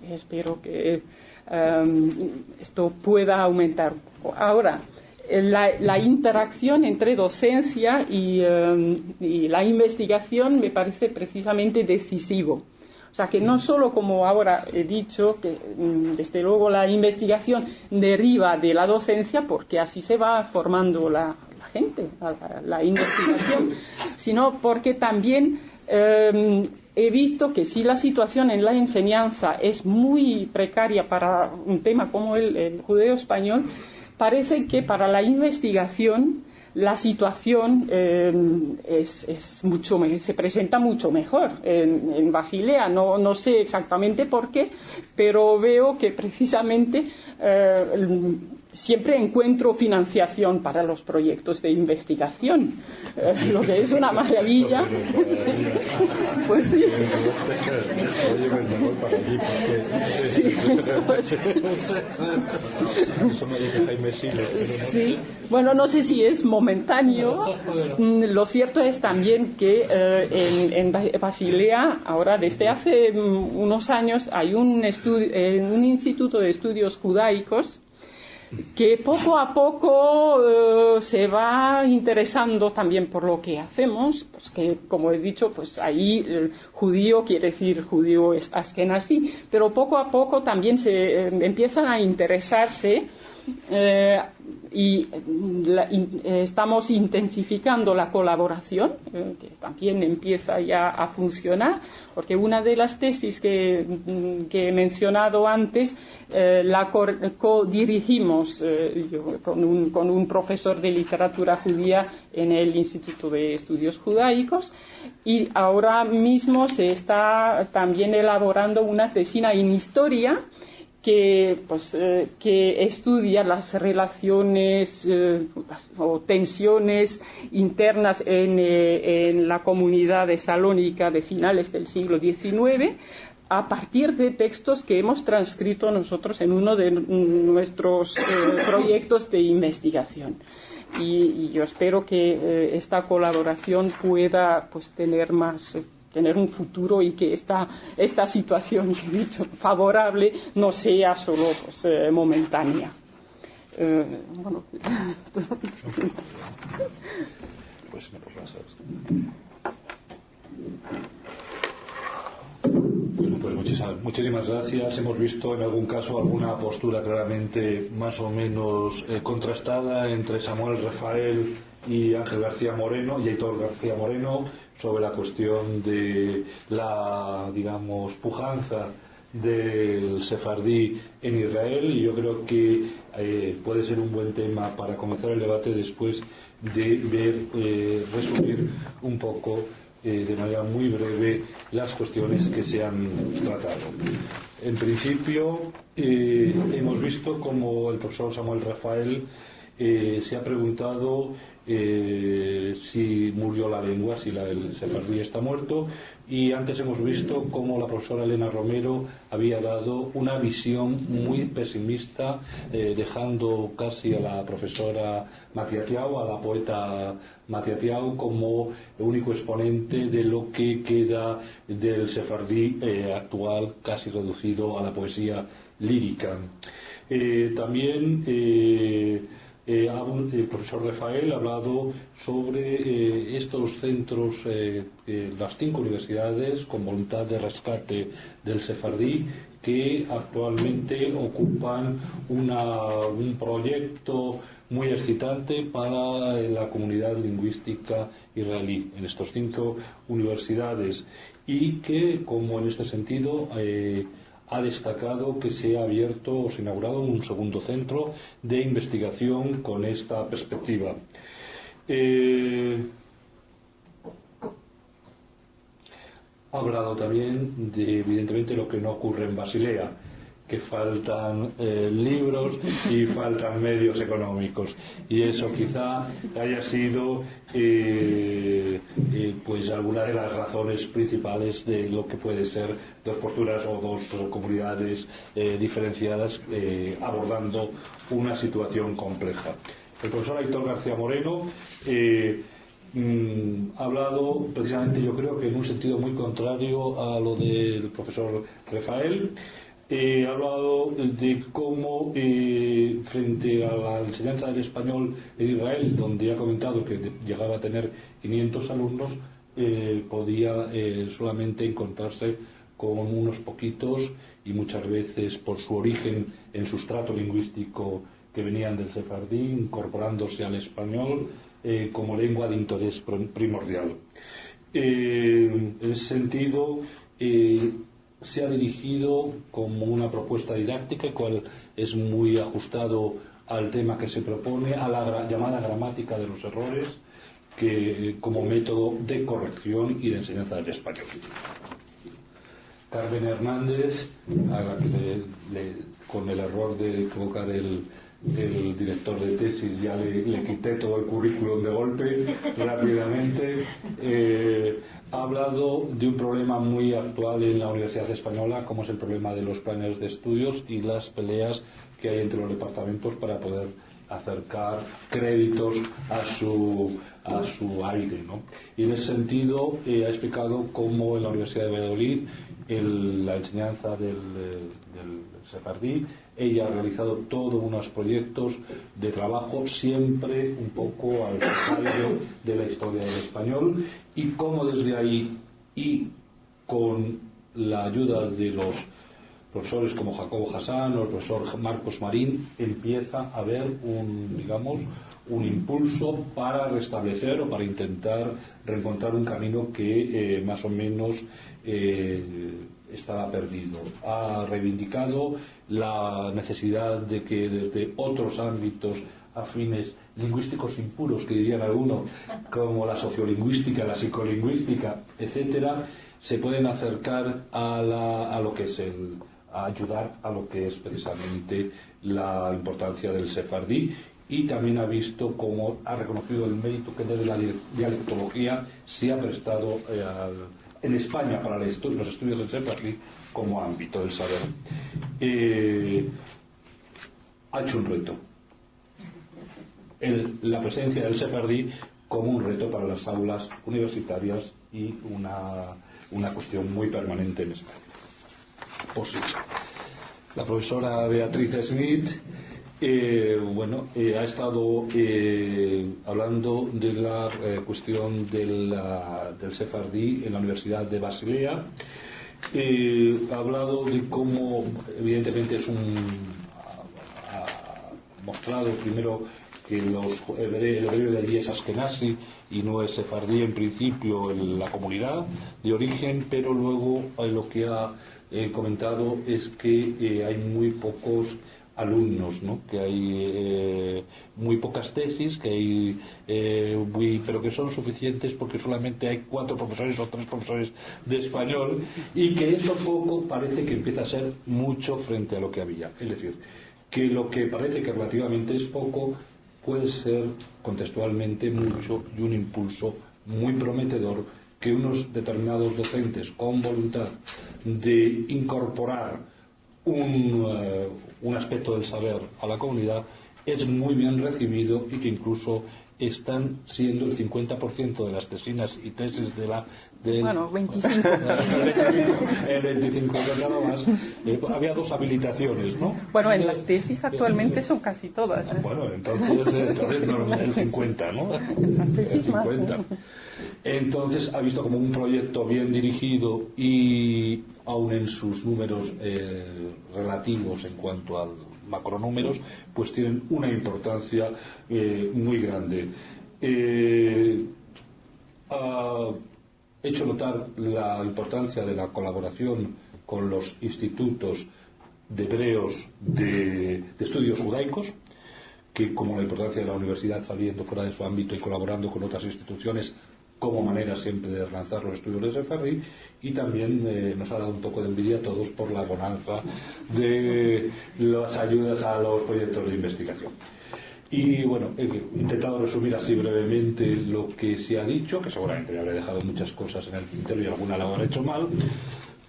espero que esto pueda aumentar. Ahora, la interacción entre docencia y la investigación me parece precisamente decisivo. O sea, que no solo, como ahora he dicho, que desde luego la investigación deriva de la docencia, porque así se va formando la gente, la investigación, sino porque también he visto que si la situación en la enseñanza es muy precaria para un tema como el judeo español, parece que para la investigación la situación se presenta mucho mejor en Basilea. No sé exactamente por qué, pero veo que precisamente siempre encuentro financiación para los proyectos de investigación, lo que es una maravilla. Pues sí. Sí, pues, eso me dice Jaime Siles. sí. Bueno, no sé si es momentáneo. Lo cierto es también que en Basilea, ahora desde hace unos años, hay un instituto de estudios judaicos que poco a poco se va interesando también por lo que hacemos, pues que, como he dicho, pues ahí judío quiere decir judío askenazí, pero poco a poco también se empiezan a interesarse y estamos intensificando la colaboración, que también empieza ya a funcionar, porque una de las tesis que he mencionado antes la co-dirigimos con un profesor de literatura judía en el Instituto de Estudios Judaicos, y ahora mismo se está también elaborando una tesina en historia que estudia las relaciones o tensiones internas en la comunidad de Salónica de finales del siglo XIX, a partir de textos que hemos transcrito nosotros en uno de nuestros proyectos de investigación. Y yo espero que esta colaboración pueda pues tener un futuro, y que esta situación que he dicho favorable no sea solo pues, momentánea. Bueno. Pues me lo pasas. Bueno, pues muchísimas gracias. Hemos visto en algún caso alguna postura claramente más o menos contrastada entre Samuel Rafael y Ángel García Moreno y Aitor García Moreno sobre la cuestión de la, digamos, pujanza del sefardí en Israel, y yo creo que puede ser un buen tema para comenzar el debate después de ver, resumir un poco de manera muy breve las cuestiones que se han tratado. En principio, hemos visto como el profesor Samuel Rafael se ha preguntado si murió la lengua, si el sefardí está muerto, y antes hemos visto cómo la profesora Elena Romero había dado una visión muy pesimista, dejando casi a la profesora Matiatiao, a la poeta Matiatiao, como el único exponente de lo que queda del sefardí actual, casi reducido a la poesía lírica. También el profesor Rafael ha hablado sobre estos centros, las 5 universidades con voluntad de rescate del sefardí, que actualmente ocupan un proyecto muy excitante para la comunidad lingüística israelí en estas 5 universidades, y que, como en este sentido, ha destacado que se ha abierto o se ha inaugurado un segundo centro de investigación con esta perspectiva. Ha hablado también de, evidentemente, lo que no ocurre en Basilea, que faltan libros y faltan medios económicos, y eso quizá haya sido pues alguna de las razones principales de lo que puede ser 2 posturas o 2 comunidades diferenciadas abordando una situación compleja. El profesor Aitor García Moreno ha hablado precisamente, yo creo que en un sentido muy contrario a lo del profesor Rafael. Ha hablado de cómo, frente a la enseñanza del español en Israel, donde ha comentado que llegaba a tener 500 alumnos, podía solamente encontrarse con unos poquitos, y muchas veces por su origen en sustrato lingüístico que venían del sefardí, incorporándose al español como lengua de interés primordial. En ese sentido, se ha dirigido como una propuesta didáctica, cual es muy ajustado al tema que se propone, a la llamada gramática de los errores, que como método de corrección y de enseñanza del español. Carmen Hernández, a la que con el error de colocar el el director de tesis, ya le quité todo el currículum de golpe rápidamente. Ha hablado de un problema muy actual en la Universidad Española, como es el problema de los planes de estudios y las peleas que hay entre los departamentos para poder acercar créditos a su aire, ¿no? Y en ese sentido ha explicado cómo en la Universidad de Valladolid la enseñanza del sefardí, ella ha realizado todos unos proyectos de trabajo siempre un poco al aire de la historia del español, y cómo desde ahí y con la ayuda de los profesores como Jacobo Hassan o el profesor Marcos Marín empieza a haber un impulso para restablecer o para intentar reencontrar un camino que más o menos estaba perdido. Ha reivindicado la necesidad de que desde otros ámbitos afines lingüísticos impuros, que dirían algunos, como la sociolingüística, la psicolingüística, etcétera, se pueden acercar a lo que es a ayudar a lo que es precisamente la importancia del sefardí, y también ha visto cómo ha reconocido el mérito que desde la dialectología se ha prestado en España para los estudios del sefardí como ámbito del saber. Ha hecho un reto. La presencia del sefardí como un reto para las aulas universitarias y una cuestión muy permanente en España. Pues sí. La profesora Beatriz Smith ha estado hablando de la cuestión del sefardí en la Universidad de Basilea. Ha hablado de cómo, evidentemente, ha mostrado primero que el hebreo de allí es askenazi y no es sefardí en principio en la comunidad de origen, pero luego lo que ha comentado es que hay muy pocos alumnos, ¿no? Que hay muy pocas tesis, que hay pero que son suficientes porque solamente hay 4 profesores o 3 profesores de español, y que eso poco parece que empieza a ser mucho frente a lo que había. Es decir, que lo que parece que relativamente es poco puede ser contextualmente mucho, y un impulso muy prometedor que unos determinados docentes con voluntad de incorporar un aspecto del saber a la comunidad es muy bien recibido, y que incluso están siendo el 50% de las tesinas y tesis Bueno, 25. El 25 nada más. Había 2 habilitaciones, ¿no? Bueno, en las tesis actualmente son casi todas. Bueno, entonces el 50, ¿no? Las tesis el 50. más. Entonces ha visto como un proyecto bien dirigido, y aun en sus números relativos en cuanto al macronúmeros, pues tienen una importancia muy grande. Ha hecho notar la importancia de la colaboración con los institutos de hebreos de estudios judaicos, que como la importancia de la universidad saliendo fuera de su ámbito y colaborando con otras instituciones como manera siempre de lanzar los estudios de sefardí, y también nos ha dado un poco de envidia a todos por la bonanza de las ayudas a los proyectos de investigación. Y bueno, he intentado resumir así brevemente lo que se ha dicho, que seguramente me habré dejado muchas cosas en el tintero y alguna la habré hecho mal,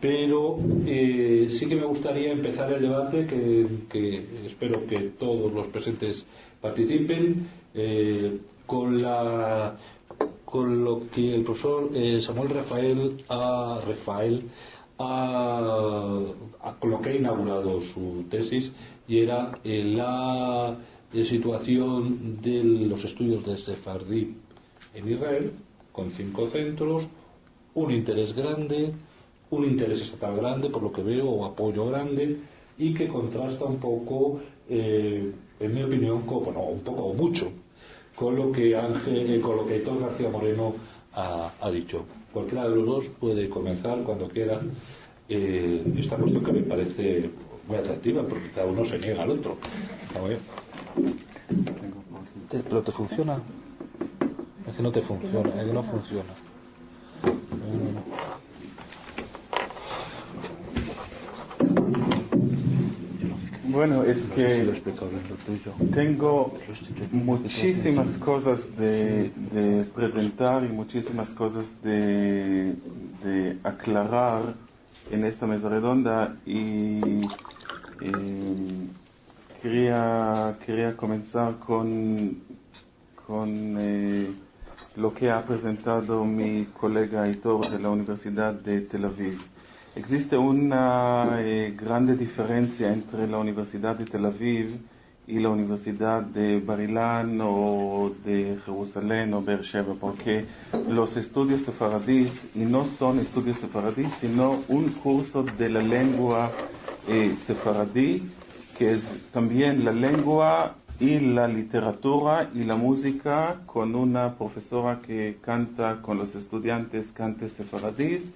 pero sí que me gustaría empezar el debate, que espero que todos los presentes participen, con lo que el profesor Samuel con lo que ha inaugurado su tesis, y era la situación de los estudios de sefardí en Israel, con 5 centros, un interés grande, un interés estatal grande, por lo que veo, o apoyo grande, y que contrasta un poco, en mi opinión, un poco o mucho, con lo que Aitor García Moreno ha dicho. Cualquiera de los dos puede comenzar cuando quiera esta cuestión, que me parece muy atractiva, porque cada uno se niega al otro. Está muy bien. ¿Pero te funciona? Es que no te funciona, es que no funciona. Bueno, es No sé si que lo he explicado bien lo tuyo. tengo muchísimas cosas de presentar y muchísimas cosas de aclarar en esta mesa redonda y quería comenzar con lo que ha presentado mi colega Aitor de la Universidad de Tel Aviv. Existe una grande diferencia entre la Universidad de Tel Aviv y la Universidad de Bar Ilan o de Jerusalén o Beersheba, porque los estudios sefaradíes, y no son estudios sefaradíes, sino un curso de la lengua sefaradí, que es también la lengua y la literatura y la música, con una profesora que canta con los estudiantes cantes sefaradíes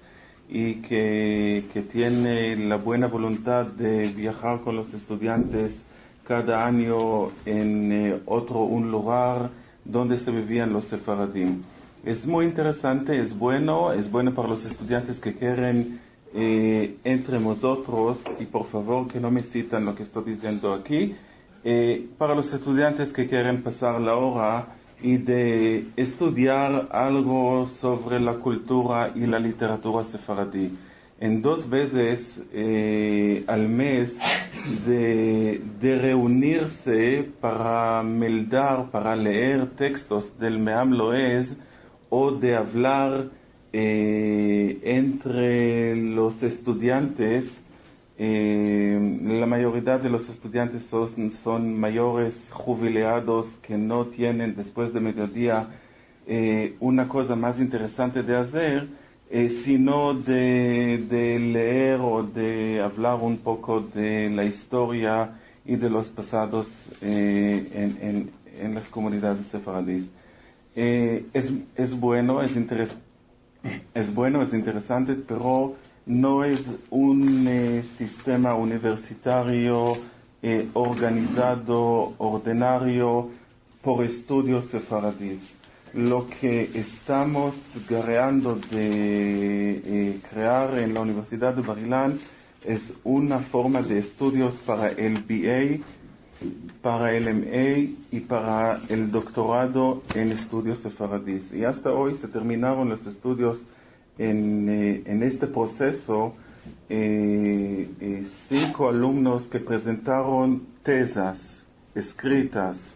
y que tiene la buena voluntad de viajar con los estudiantes cada año en un lugar donde se vivían los sefaradín. Es muy interesante, es bueno para los estudiantes que quieren entre nosotros, y por favor que no me citan lo que estoy diciendo aquí, para los estudiantes que quieren pasar la hora y de estudiar algo sobre la cultura y la literatura sefaradí. En 2 veces al mes de reunirse para meldar, para leer textos del Me'am Lo'ez o de hablar entre los estudiantes. La mayoría de los estudiantes son mayores jubilados que no tienen después de mediodía una cosa más interesante de hacer, sino de leer o de hablar un poco de la historia y de los pasados en las comunidades sefaradíes. Es bueno, es interesante, pero no es un sistema universitario organizado, ordinario por estudios sefaradíes. Lo que estamos guerreando de crear en la Universidad de Bar Ilan es una forma de estudios para el BA, para el MA y para el doctorado en estudios sefaradíes. Y hasta hoy se terminaron los estudios en este proceso, 5 alumnos que presentaron tesas escritas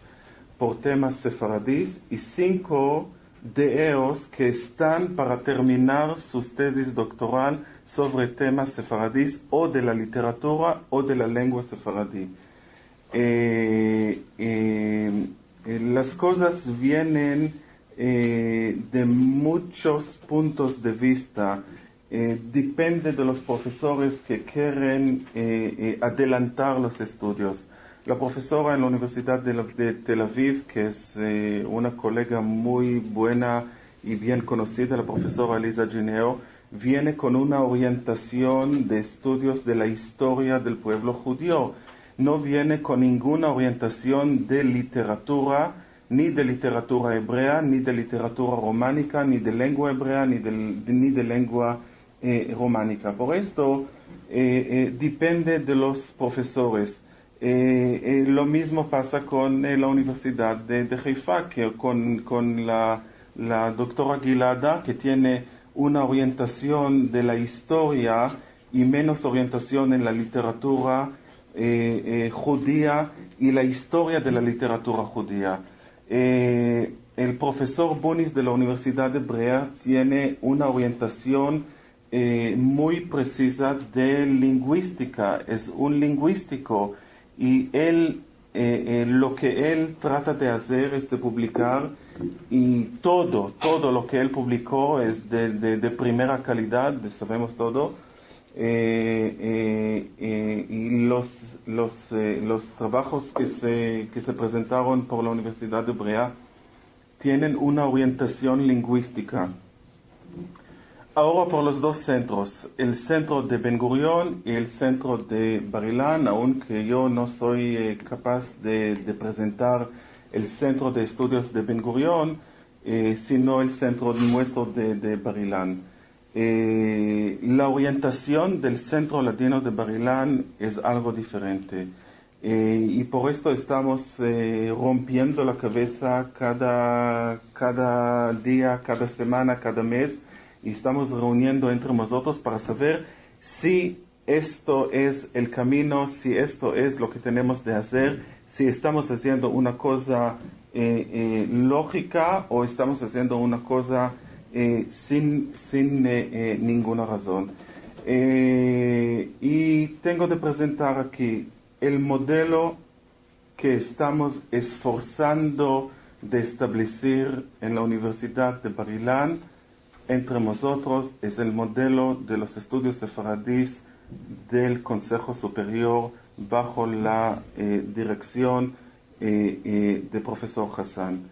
por temas sefaradíes y 5 de ellos que están para terminar sus tesis doctoral sobre temas sefaradíes o de la literatura o de la lengua sefaradí. Las cosas vienen de muchos puntos de vista. Depende de los profesores que quieren adelantar los estudios. La profesora en la Universidad de Tel Aviv, que es una colega muy buena y bien conocida, la profesora Elisa Gineo, viene con una orientación de estudios de la historia del pueblo judío. No viene con ninguna orientación de literatura, ni de literatura hebrea, ni de literatura románica, ni de lengua hebrea, ni de lengua románica. Por esto, depende de los profesores. Lo mismo pasa con la Universidad de Haifa, que con la doctora Gilada, que tiene una orientación de la historia y menos orientación en la literatura judía y la historia de la literatura judía. El profesor Bonis de la Universidad Hebrea tiene una orientación muy precisa de lingüística, es un lingüístico, y él, lo que él trata de hacer es de publicar, y todo lo que él publicó es de primera calidad, sabemos todo, y los trabajos que se presentaron por la Universidad de Hebrea tienen una orientación lingüística. Ahora por los 2 centros, el centro de Ben Gurion y el centro de Bar Ilan, aunque yo no soy capaz de presentar el centro de estudios de Ben Gurion, sino el centro nuestro de Bar Ilan. La orientación del Centro Latino de Bar Ilan es algo diferente. Y por esto estamos rompiendo la cabeza cada día, cada semana, cada mes, y estamos reuniendo entre nosotros para saber si esto es el camino, si esto es lo que tenemos de hacer, si estamos haciendo una cosa lógica o estamos haciendo una cosa sin ninguna razón. Y tengo de presentar aquí el modelo que estamos esforzando de establecer en la Universidad de Bar Ilan entre nosotros. Es el modelo de los estudios sefaradíes del Consejo Superior bajo la dirección de profesor Hassan.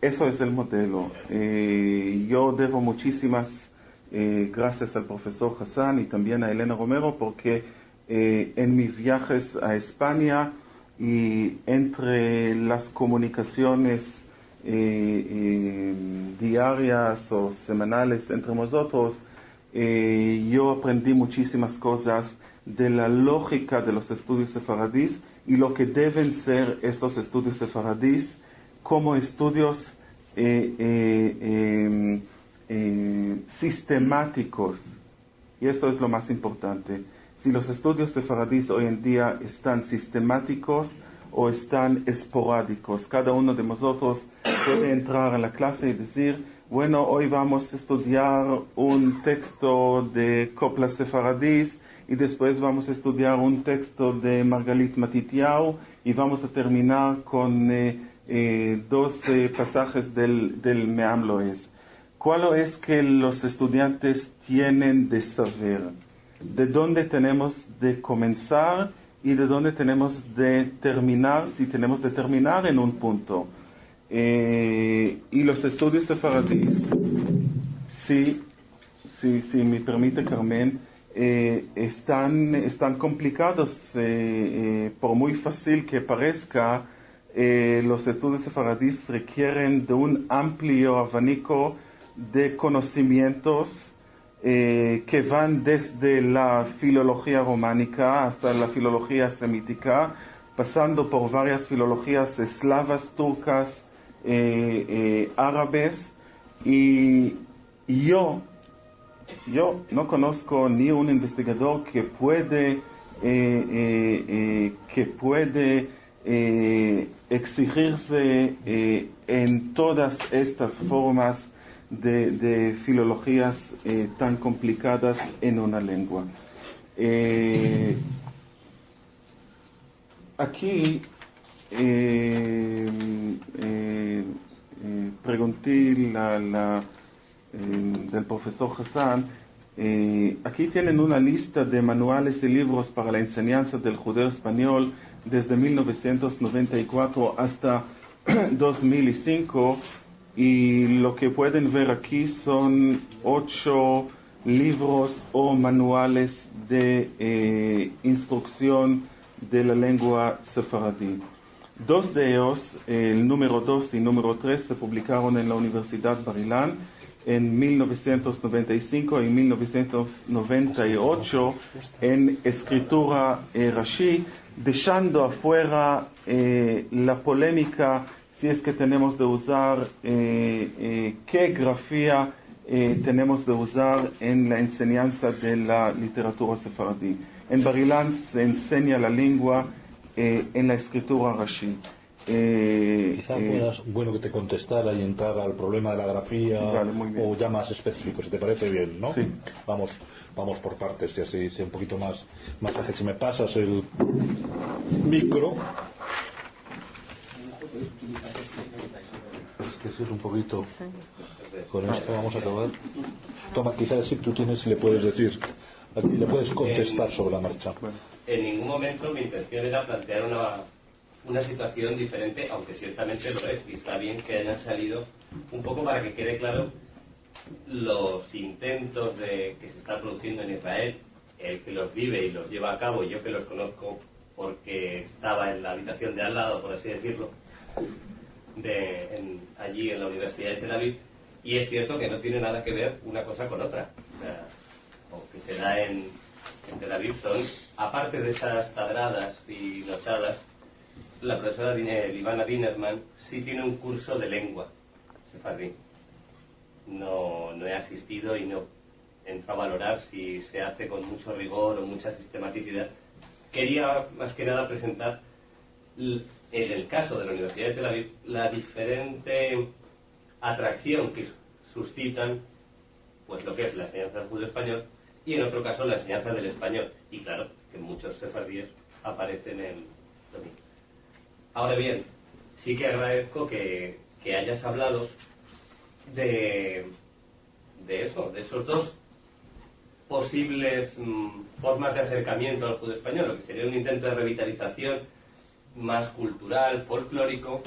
Eso es el modelo. Yo debo muchísimas gracias al profesor Hassan y también a Elena Romero, porque en mis viajes a España y entre las comunicaciones diarias o semanales entre nosotros, yo aprendí muchísimas cosas de la lógica de los estudios sefaradíes y lo que deben ser estos estudios sefaradíes como estudios sistemáticos. Y esto es lo más importante. Si los estudios sefaradíes hoy en día están sistemáticos o están esporádicos, cada uno de nosotros puede entrar a la clase y decir, bueno, hoy vamos a estudiar un texto de coplas sefaradíes y después vamos a estudiar un texto de Margalit Matitiau y vamos a terminar con 12 pasajes del Me'am Lo'ez. ¿Cuál es que los estudiantes tienen de saber? ¿De dónde tenemos de comenzar y de dónde tenemos de terminar, si tenemos de terminar en un punto? Y los estudios sefaradíes, si me permite Carmen, están complicados. Por muy fácil que parezca, los estudios sefaradíes requieren de un amplio abanico de conocimientos que van desde la filología románica hasta la filología semítica, pasando por varias filologías eslavas, turcas, árabes, y yo no conozco ni un investigador que puede exigirse en todas estas formas de filologías tan complicadas en una lengua. Aquí pregunté del profesor Hassan. Aquí tienen una lista de manuales y libros para la enseñanza del judeo español desde 1994 hasta 2005. Y lo que pueden ver aquí son 8 libros o manuales de instrucción de la lengua sefaradí. 2 de ellos, el número 2 y número 3, se publicaron en la Universidad Bar Ilan en 1995 y 1998 en escritura Rashi, dejando afuera la polémica si es que tenemos de usar, qué grafía tenemos de usar en la enseñanza de la literatura sefaradí. En Bar Ilan se enseña la lengua en la escritura Rashi. Quizá fueras bueno que te contestara y entrar al problema de la grafía, vale, o ya más específico, si te parece bien, ¿no? Sí. Vamos por partes, y así sea un poquito más ágil. Si me pasas el micro. Es que si es un poquito. Con esto vamos a acabar. Toma, quizás si tú tienes y le puedes decir, aquí le puedes contestar sobre la marcha. En ningún momento mi intención era plantear una situación diferente, aunque ciertamente lo es, y está bien que hayan salido un poco para que quede claro los intentos que se está produciendo en Israel, el que los vive y los lleva a cabo, y yo que los conozco porque estaba en la habitación de al lado, por así decirlo, allí en la Universidad de Tel Aviv, y es cierto que no tiene nada que ver una cosa con otra, o que se da en en Tel Aviv son, aparte de esas tadradas y nochadas, la profesora Ivana Dinerman sí tiene un curso de lengua sefardí. No he asistido y no entro a valorar si se hace con mucho rigor o mucha sistematicidad. Quería más que nada presentar, en el caso de la Universidad de Tel Aviv, la diferente atracción que suscitan pues lo que es la enseñanza del judeo-español y en otro caso la enseñanza del español. Y claro, que muchos sefardíes aparecen en lo mismo. Ahora bien, sí que agradezco que hayas hablado de eso, de esos dos posibles formas de acercamiento al judeo español, lo que sería un intento de revitalización más cultural, folclórico,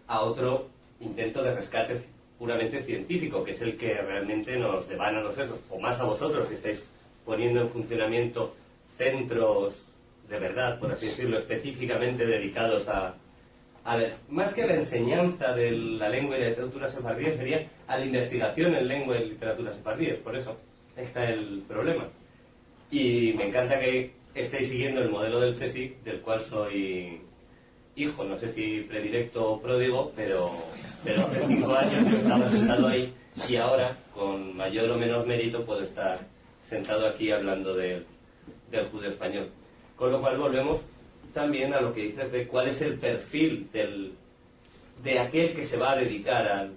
a otro intento de rescate puramente científico, que es el que realmente nos devana los sesos, o más a vosotros que estáis poniendo en funcionamiento centros de verdad, por así decirlo, específicamente dedicados a más que a la enseñanza de la lengua y la literatura sefardíes, sería a la investigación en lengua y literatura sefardíes. Por eso está el problema. Y me encanta que estéis siguiendo el modelo del CSIC, del cual soy hijo, no sé si predilecto o pródigo, pero hace 5 años yo estaba sentado ahí y ahora, con mayor o menor mérito, puedo estar sentado aquí hablando del judeo español. Con lo cual volvemos también a lo que dices de cuál es el perfil de aquel que se va a dedicar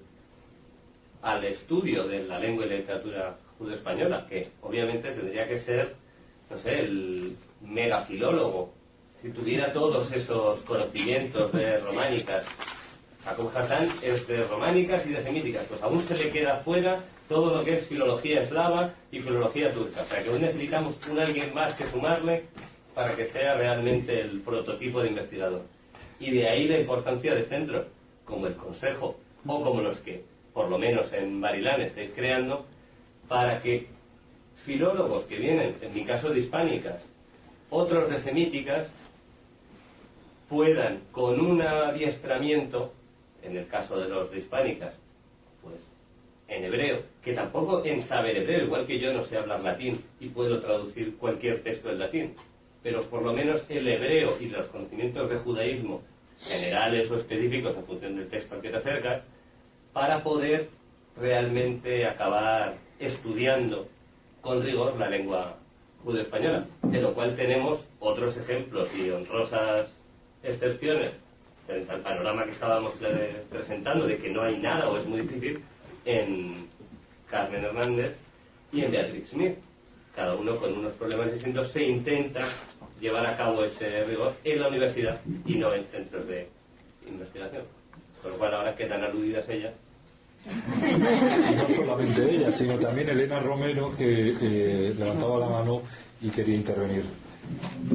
al estudio de la lengua y la literatura judeo-española, que obviamente tendría que ser, no sé, el megafilólogo. Si tuviera todos esos conocimientos de románicas, Jacob Hassan es de románicas y de semíticas, pues aún se le queda fuera todo lo que es filología eslava y filología turca. O sea, que aún necesitamos alguien más que sumarle para que sea realmente el prototipo de investigador. Y de ahí la importancia de centros como el Consejo o como los que, por lo menos en Barilán, estáis creando, para que filólogos que vienen, en mi caso de hispánicas, otros de semíticas, puedan, con un adiestramiento, en el caso de los de hispánicas, pues en hebreo, que tampoco en saber hebreo, igual que yo no sé hablar latín y puedo traducir cualquier texto del latín, pero por lo menos el hebreo y los conocimientos de judaísmo, generales o específicos en función del texto al que te acercas, para poder realmente acabar estudiando con rigor la lengua judeo-española, de lo cual tenemos otros ejemplos y honrosas excepciones frente al panorama que estábamos presentando de que no hay nada o es muy difícil en Carmen Hernández y en Beatriz Smith. Cada uno con unos problemas distintos se intenta llevar a cabo ese rigor en la universidad y no en centros de investigación. Con lo cual ahora quedan aludidas ellas. Y no solamente ella, sino también Elena Romero, que levantaba la mano y quería intervenir.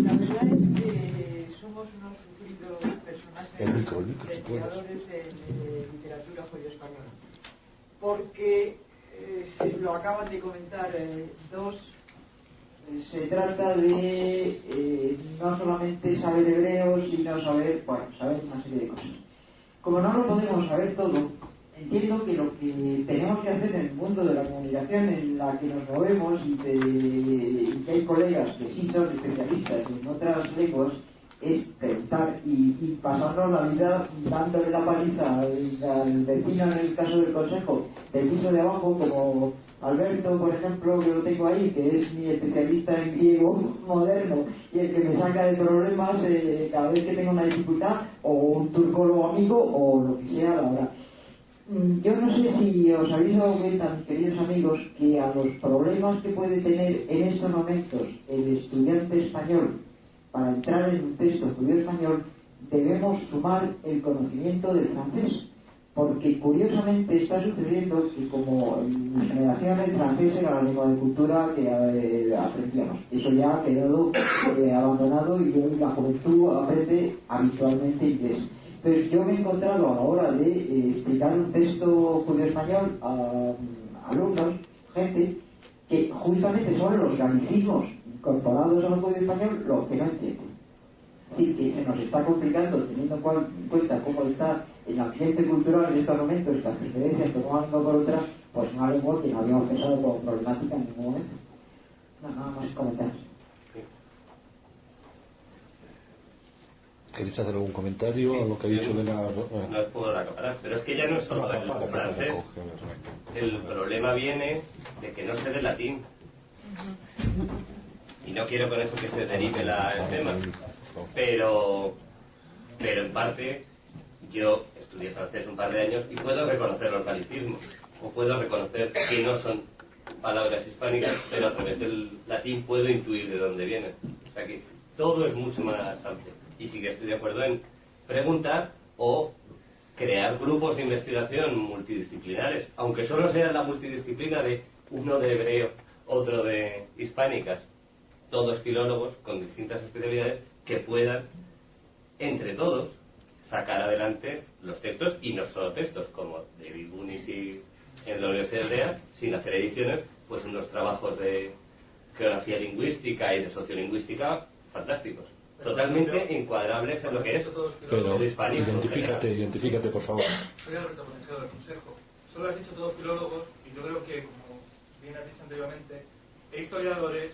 La verdad es que somos unos sufridos personajes investigadores de literatura judeo-española. Porque, se lo acaban de comentar dos, se trata de no solamente saber hebreo, sino saber una serie de cosas. Como no lo podemos saber todo, entiendo que lo que tenemos que hacer en el mundo de la comunicación en la que nos movemos y que hay colegas que sí son especialistas en otras lenguas es preguntar y pasarnos la vida dándole la paliza al vecino, en el caso del consejo, del piso de abajo, como Alberto, por ejemplo, que lo tengo ahí, que es mi especialista en griego moderno y el que me saca de problemas cada vez que tengo una dificultad, o un turcólogo amigo, o lo que sea, la verdad. Yo no sé si os habéis dado cuenta, mis queridos amigos, que a los problemas que puede tener en estos momentos el estudiante español para entrar en un texto judeo-español debemos sumar el conocimiento del francés, porque curiosamente está sucediendo que como en mi generación el francés era la lengua de cultura que aprendíamos, eso ya ha quedado abandonado y hoy la juventud aprende habitualmente inglés. Entonces yo me he encontrado a la hora de explicar un texto judeo-español a alumnos, gente, que justamente son los galicismos incorporados al judeo-español los que no entienden. Es decir, que se nos está complicando, teniendo en cuenta cómo está el ambiente cultural en estos momentos, las preferencias tomando por otras, pues una lengua que no habíamos pensado como problemática en ningún momento. No, nada más comentar. ¿Queréis hacer algún comentario a lo que ha dicho Elena? No os puedo acaparar, pero es que ya no es solo el francés. El problema viene de que no sé de latín. Y no quiero con eso que se derive el tema. Pero en parte, yo estudié francés un par de años y puedo reconocer los galicismos. O puedo reconocer que no son palabras hispánicas, pero a través del latín puedo intuir de dónde vienen. O sea que todo es mucho más amplio. Y sí que estoy de acuerdo en preguntar o crear grupos de investigación multidisciplinares, aunque solo sea la multidisciplina de uno de hebreo, otro de hispánicas, todos filólogos con distintas especialidades que puedan, entre todos, sacar adelante los textos, y no solo textos, como David Bunis y en la Universidad Hebrea, sin hacer ediciones, pues unos trabajos de geografía lingüística y de sociolingüística fantásticos. Totalmente encuadrables en lo que es pero el hispánico. Identifícate, por favor. Soy Alberto Consejero del Consejo. Solo has dicho todos filólogos, y yo creo que, como bien has dicho anteriormente, historiadores,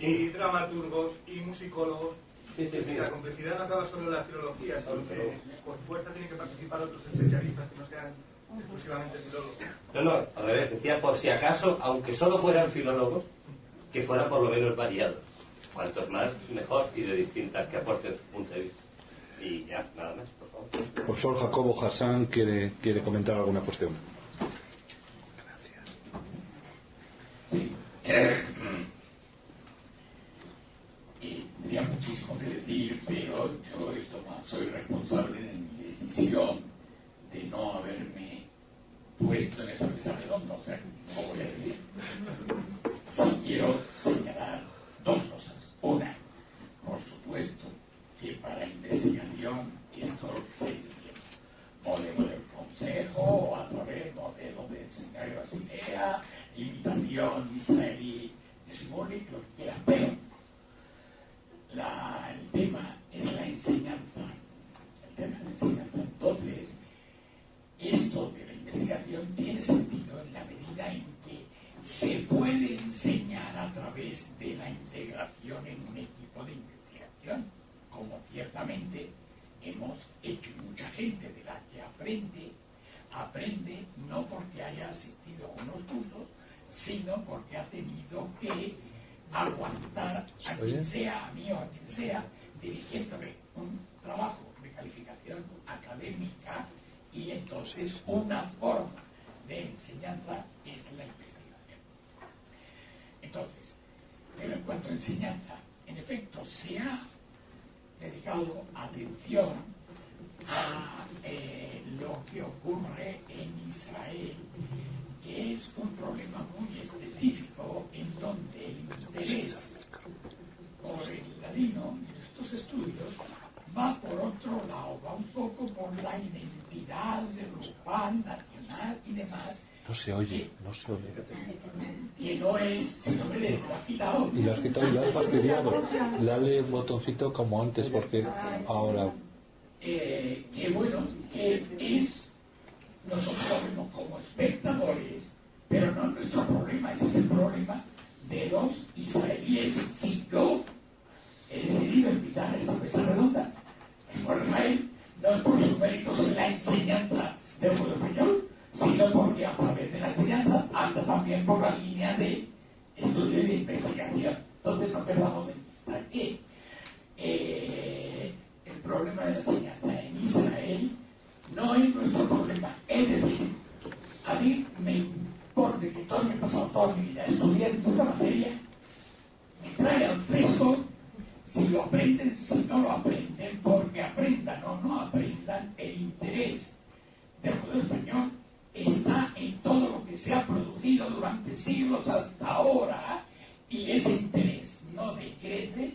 y dramaturgos, y musicólogos. Sí. La complejidad no acaba solo en la filología, sino que por fuerza tienen que participar otros especialistas que no sean exclusivamente filólogos. No, al revés, decía por si acaso, aunque solo fueran filólogos, que fueran por lo menos variados. Cuantos más, mejor, y de distintas, que aporten su punto de vista. Y ya, nada más, por favor. El profesor Jacobo Hassan quiere comentar alguna cuestión. Tendría muchísimo que decir, pero yo soy responsable de mi decisión de no haberme puesto en esa mesa redonda, o sea, no voy a decir. Sí quiero señalar dos cosas. Una, por supuesto, que para investigación esto se dice modelo del Consejo, a través modelo del Seminario de Basilea, imitación israelí de Simone, lo que quieras, pero el tema es la enseñanza. Entonces, esto de la investigación tiene sentido en la medida en que se puede enseñar a través de la integración en un equipo de investigación, como ciertamente hemos hecho, y mucha gente de la que aprende no porque haya asistido a unos cursos, sino porque ha tenido que aguantar a quien sea, a mí o a quien sea, dirigiéndole un trabajo de calificación académica, y entonces una forma de enseñanza es la investigación. Entonces, pero en cuanto a enseñanza, en efecto, se ha dedicado atención a lo que ocurre en Israel, que es un problema muy específico en donde el interés por el ladino en estos estudios va por otro lado, va un poco por la identidad grupal, nacional y demás. No se oye. Que no es, si no me lo has quitado. Y lo has quitado y lo has fastidiado. Dale un botoncito como antes, porque ahora... que bueno, que es, nosotros lo vemos como espectadores, pero no es nuestro problema, ese es el problema de los israelíes. Si yo he decidido invitar a esta mesa redonda, por Israel, no es por sus méritos en la enseñanza del pueblo español, sino porque a través de la enseñanza anda también por la línea de estudio y de investigación. Entonces no perdamos de vista que el problema de la enseñanza en Israel no es nuestro problema. Es decir, a mí me importa que todo me he pasado toda mi vida estudiando esta materia, me trae al fresco si lo aprenden, si no lo aprenden, porque aprendan o no aprendan, el interés del pueblo español está en todo lo que se ha producido durante siglos hasta ahora, y ese interés no decrece,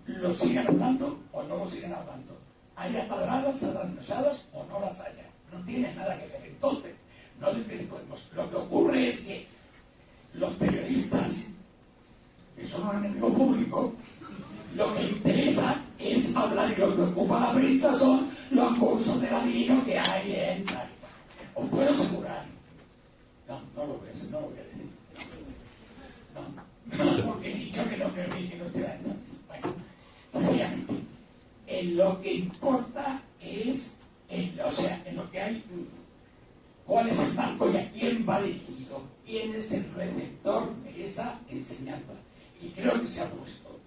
lo sigan hablando o no lo sigan hablando, haya padradas, atrasadas o no las haya, no tiene nada que ver. Entonces, no diferenciamos. Lo que ocurre es que los periodistas, que son un enemigo público, lo que interesa es hablar, y lo que ocupa la prensa son los cursos de ladino que hay en Italia. Os puedo asegurar, no lo voy a decir, no, porque he dicho que no se ríe, que no se da esa. Bueno, sencillamente, Lo que importa es, en lo que hay, cuál es el marco y a quién va dirigido, quién es el receptor de esa enseñanza. Y creo que se ha puesto,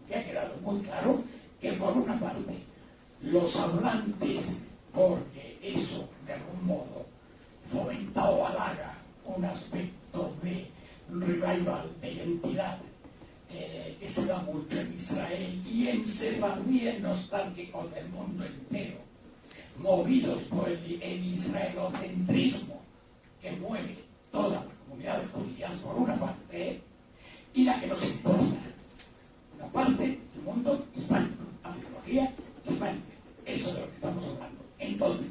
que ha quedado muy claro, que por una parte, los hablantes, porque eso de algún modo fomenta o halaga un aspecto de revival, de identidad, que se da mucho en Israel y en Sefardí, en nostálgico del mundo entero, movidos por el israelocentrismo que mueve todas las comunidades judías por una parte, y la que nos importa, una parte del mundo hispánico, la filología hispánica. Eso es de lo que estamos hablando. Entonces,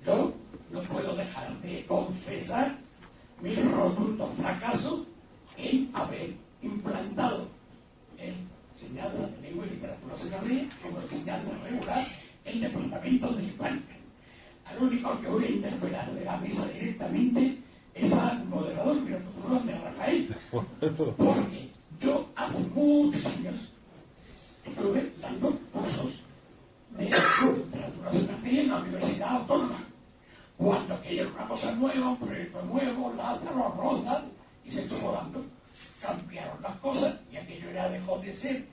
yo no puedo dejar de confesar mi rotundo fracaso en haber implantado enseñanza de lengua y literatura sefardí como enseñanza regular en departamentos de hispánica. Al único que voy a interpelar de la mesa directamente es al moderador de Rafael, porque yo hace muchos años estuve dando cursos de literatura sefardí en la Universidad Autónoma, cuando aquello era una cosa nueva, un proyecto nuevo, Lázaro, Rodas, y se estuvo dando. Cambiaron las cosas y aquello ya dejó de ser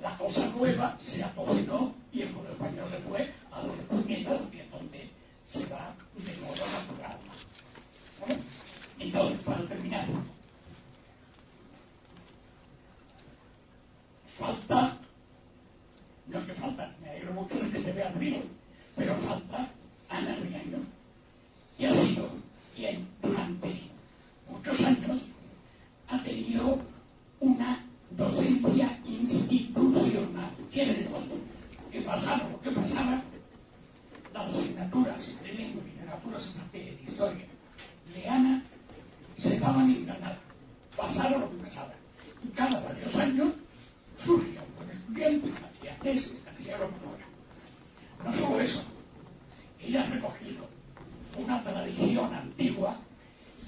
la cosa nueva, se apoderó y el pueblo español se fue a hacer puñetas, y es donde se va de modo natural. ¿Vale? Entonces, para terminar, falta, no que falta, me alegro mucho de que se vea Beatriz, pero falta Ana Riaño, que ha sido quien durante muchos años ha tenido una docencia institucional. Quiere decir que pasara lo que pasara, las asignaturas de lengua y literatura en materia de historia de Ana se daban en Granada, pasara lo que pasara. Y cada varios años surgía un buen estudiante, hacía tesis, hacía lo que fuera. No solo eso, ella ha recogido una tradición antigua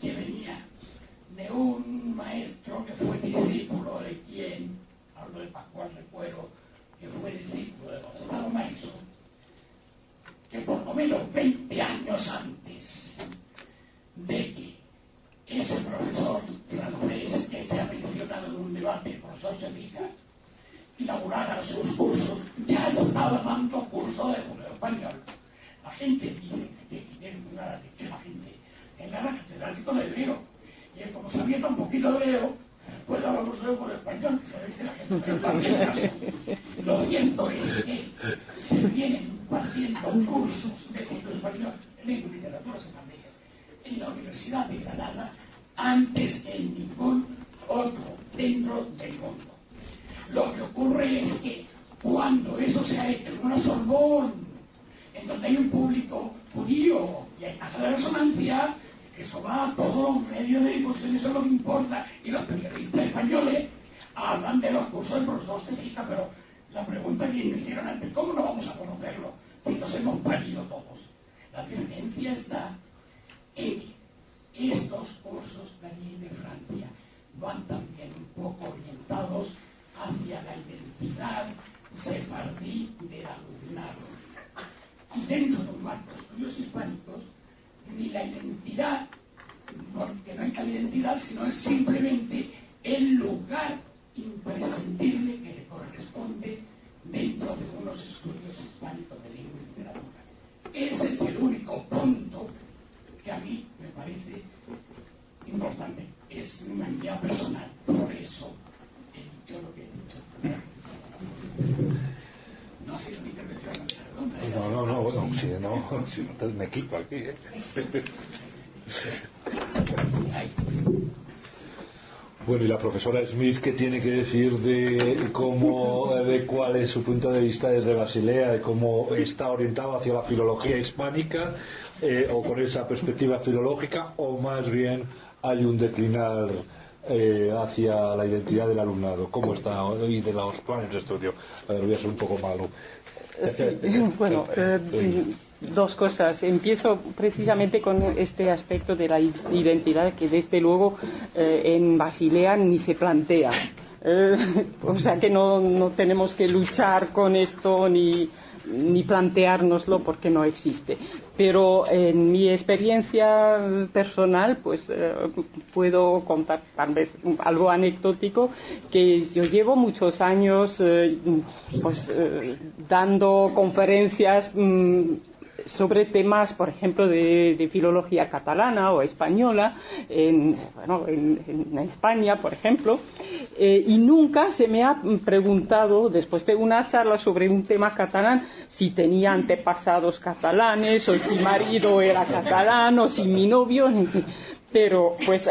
que venía de un maestro que fue discípulo de quien, hablo de Pascual Recuero, que fue discípulo de Gonzalo Maiso, que por lo menos 20 años antes de que ese profesor francés que se ha mencionado en un debate, el profesor Sefica, inaugurara sus cursos, ya estaba dando curso de judeo español. La gente dice que tiene una de la gente en la catedrático de hebreo. Y es como sabía tan poquito hebreo, pues hablar por español, que sabéis que la gente pero también caso. Lo cierto es que se vienen impartiendo cursos de judeo español en lengua y literatura sefardíes en la Universidad de Granada antes que en ningún otro centro del mundo. Lo que ocurre es que cuando eso se ha hecho en una Sorbonne, en donde hay un público judío y hay caja de resonancia, eso va a todos los medios de difusión, eso es lo que importa. Y los periodistas españoles hablan de los cursos del profesor Sefica, pero la pregunta que me hicieron antes, ¿cómo no vamos a conocerlo si nos hemos parido todos? La diferencia está en que estos cursos de allí de Francia van también un poco orientados hacia la identidad sefardí del alumnado. Y dentro de un marco de estudios hispánicos, ni la identidad, porque no hay tal identidad, sino es simplemente el lugar imprescindible que le corresponde dentro de unos estudios hispánicos de lengua y literatura. Ese es el único punto que a mí me parece importante. Es una guía personal, por eso he dicho lo que he dicho. No ha sido mi intervención, perdón. No, bueno, si no me equipo aquí, ¿eh? Bueno, y la profesora Smith, ¿qué tiene que decir de cuál es su punto de vista desde Basilea, de cómo está orientado hacia la filología hispánica, o con esa perspectiva filológica, o más bien hay un declinar hacia la identidad del alumnado? ¿Cómo está? Y de los planes de estudio. A ver, voy a ser un poco malo. Sí, bueno, dos cosas. Empiezo precisamente con este aspecto de la identidad que desde luego en Basilea ni se plantea. O sea que no tenemos que luchar con esto ni ni planteárnoslo porque no existe. Pero en mi experiencia personal, pues puedo contar tal vez algo anecdótico, que yo llevo muchos años dando conferencias sobre temas, por ejemplo, de filología catalana o española en España, por ejemplo, y nunca se me ha preguntado, después de una charla sobre un tema catalán, si tenía antepasados catalanes, o si mi marido era catalán, o si mi novio... Pero, pues,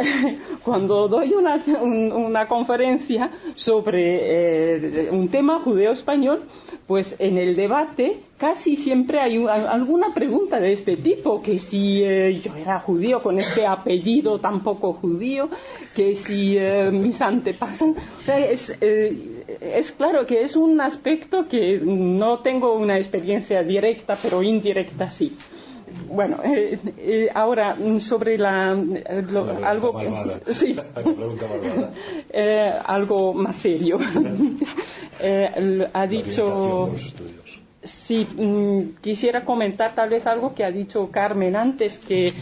cuando doy una conferencia sobre un tema judeo-español, pues en el debate casi siempre hay alguna pregunta de este tipo, que si yo era judío con este apellido tan poco judío, que si mis antepasados... O sea, es claro que es un aspecto que no tengo una experiencia directa, pero indirecta sí. Bueno, ahora sobre algo sí, algo más serio. Ha dicho, sí, quisiera comentar tal vez algo que ha dicho Carmen antes, que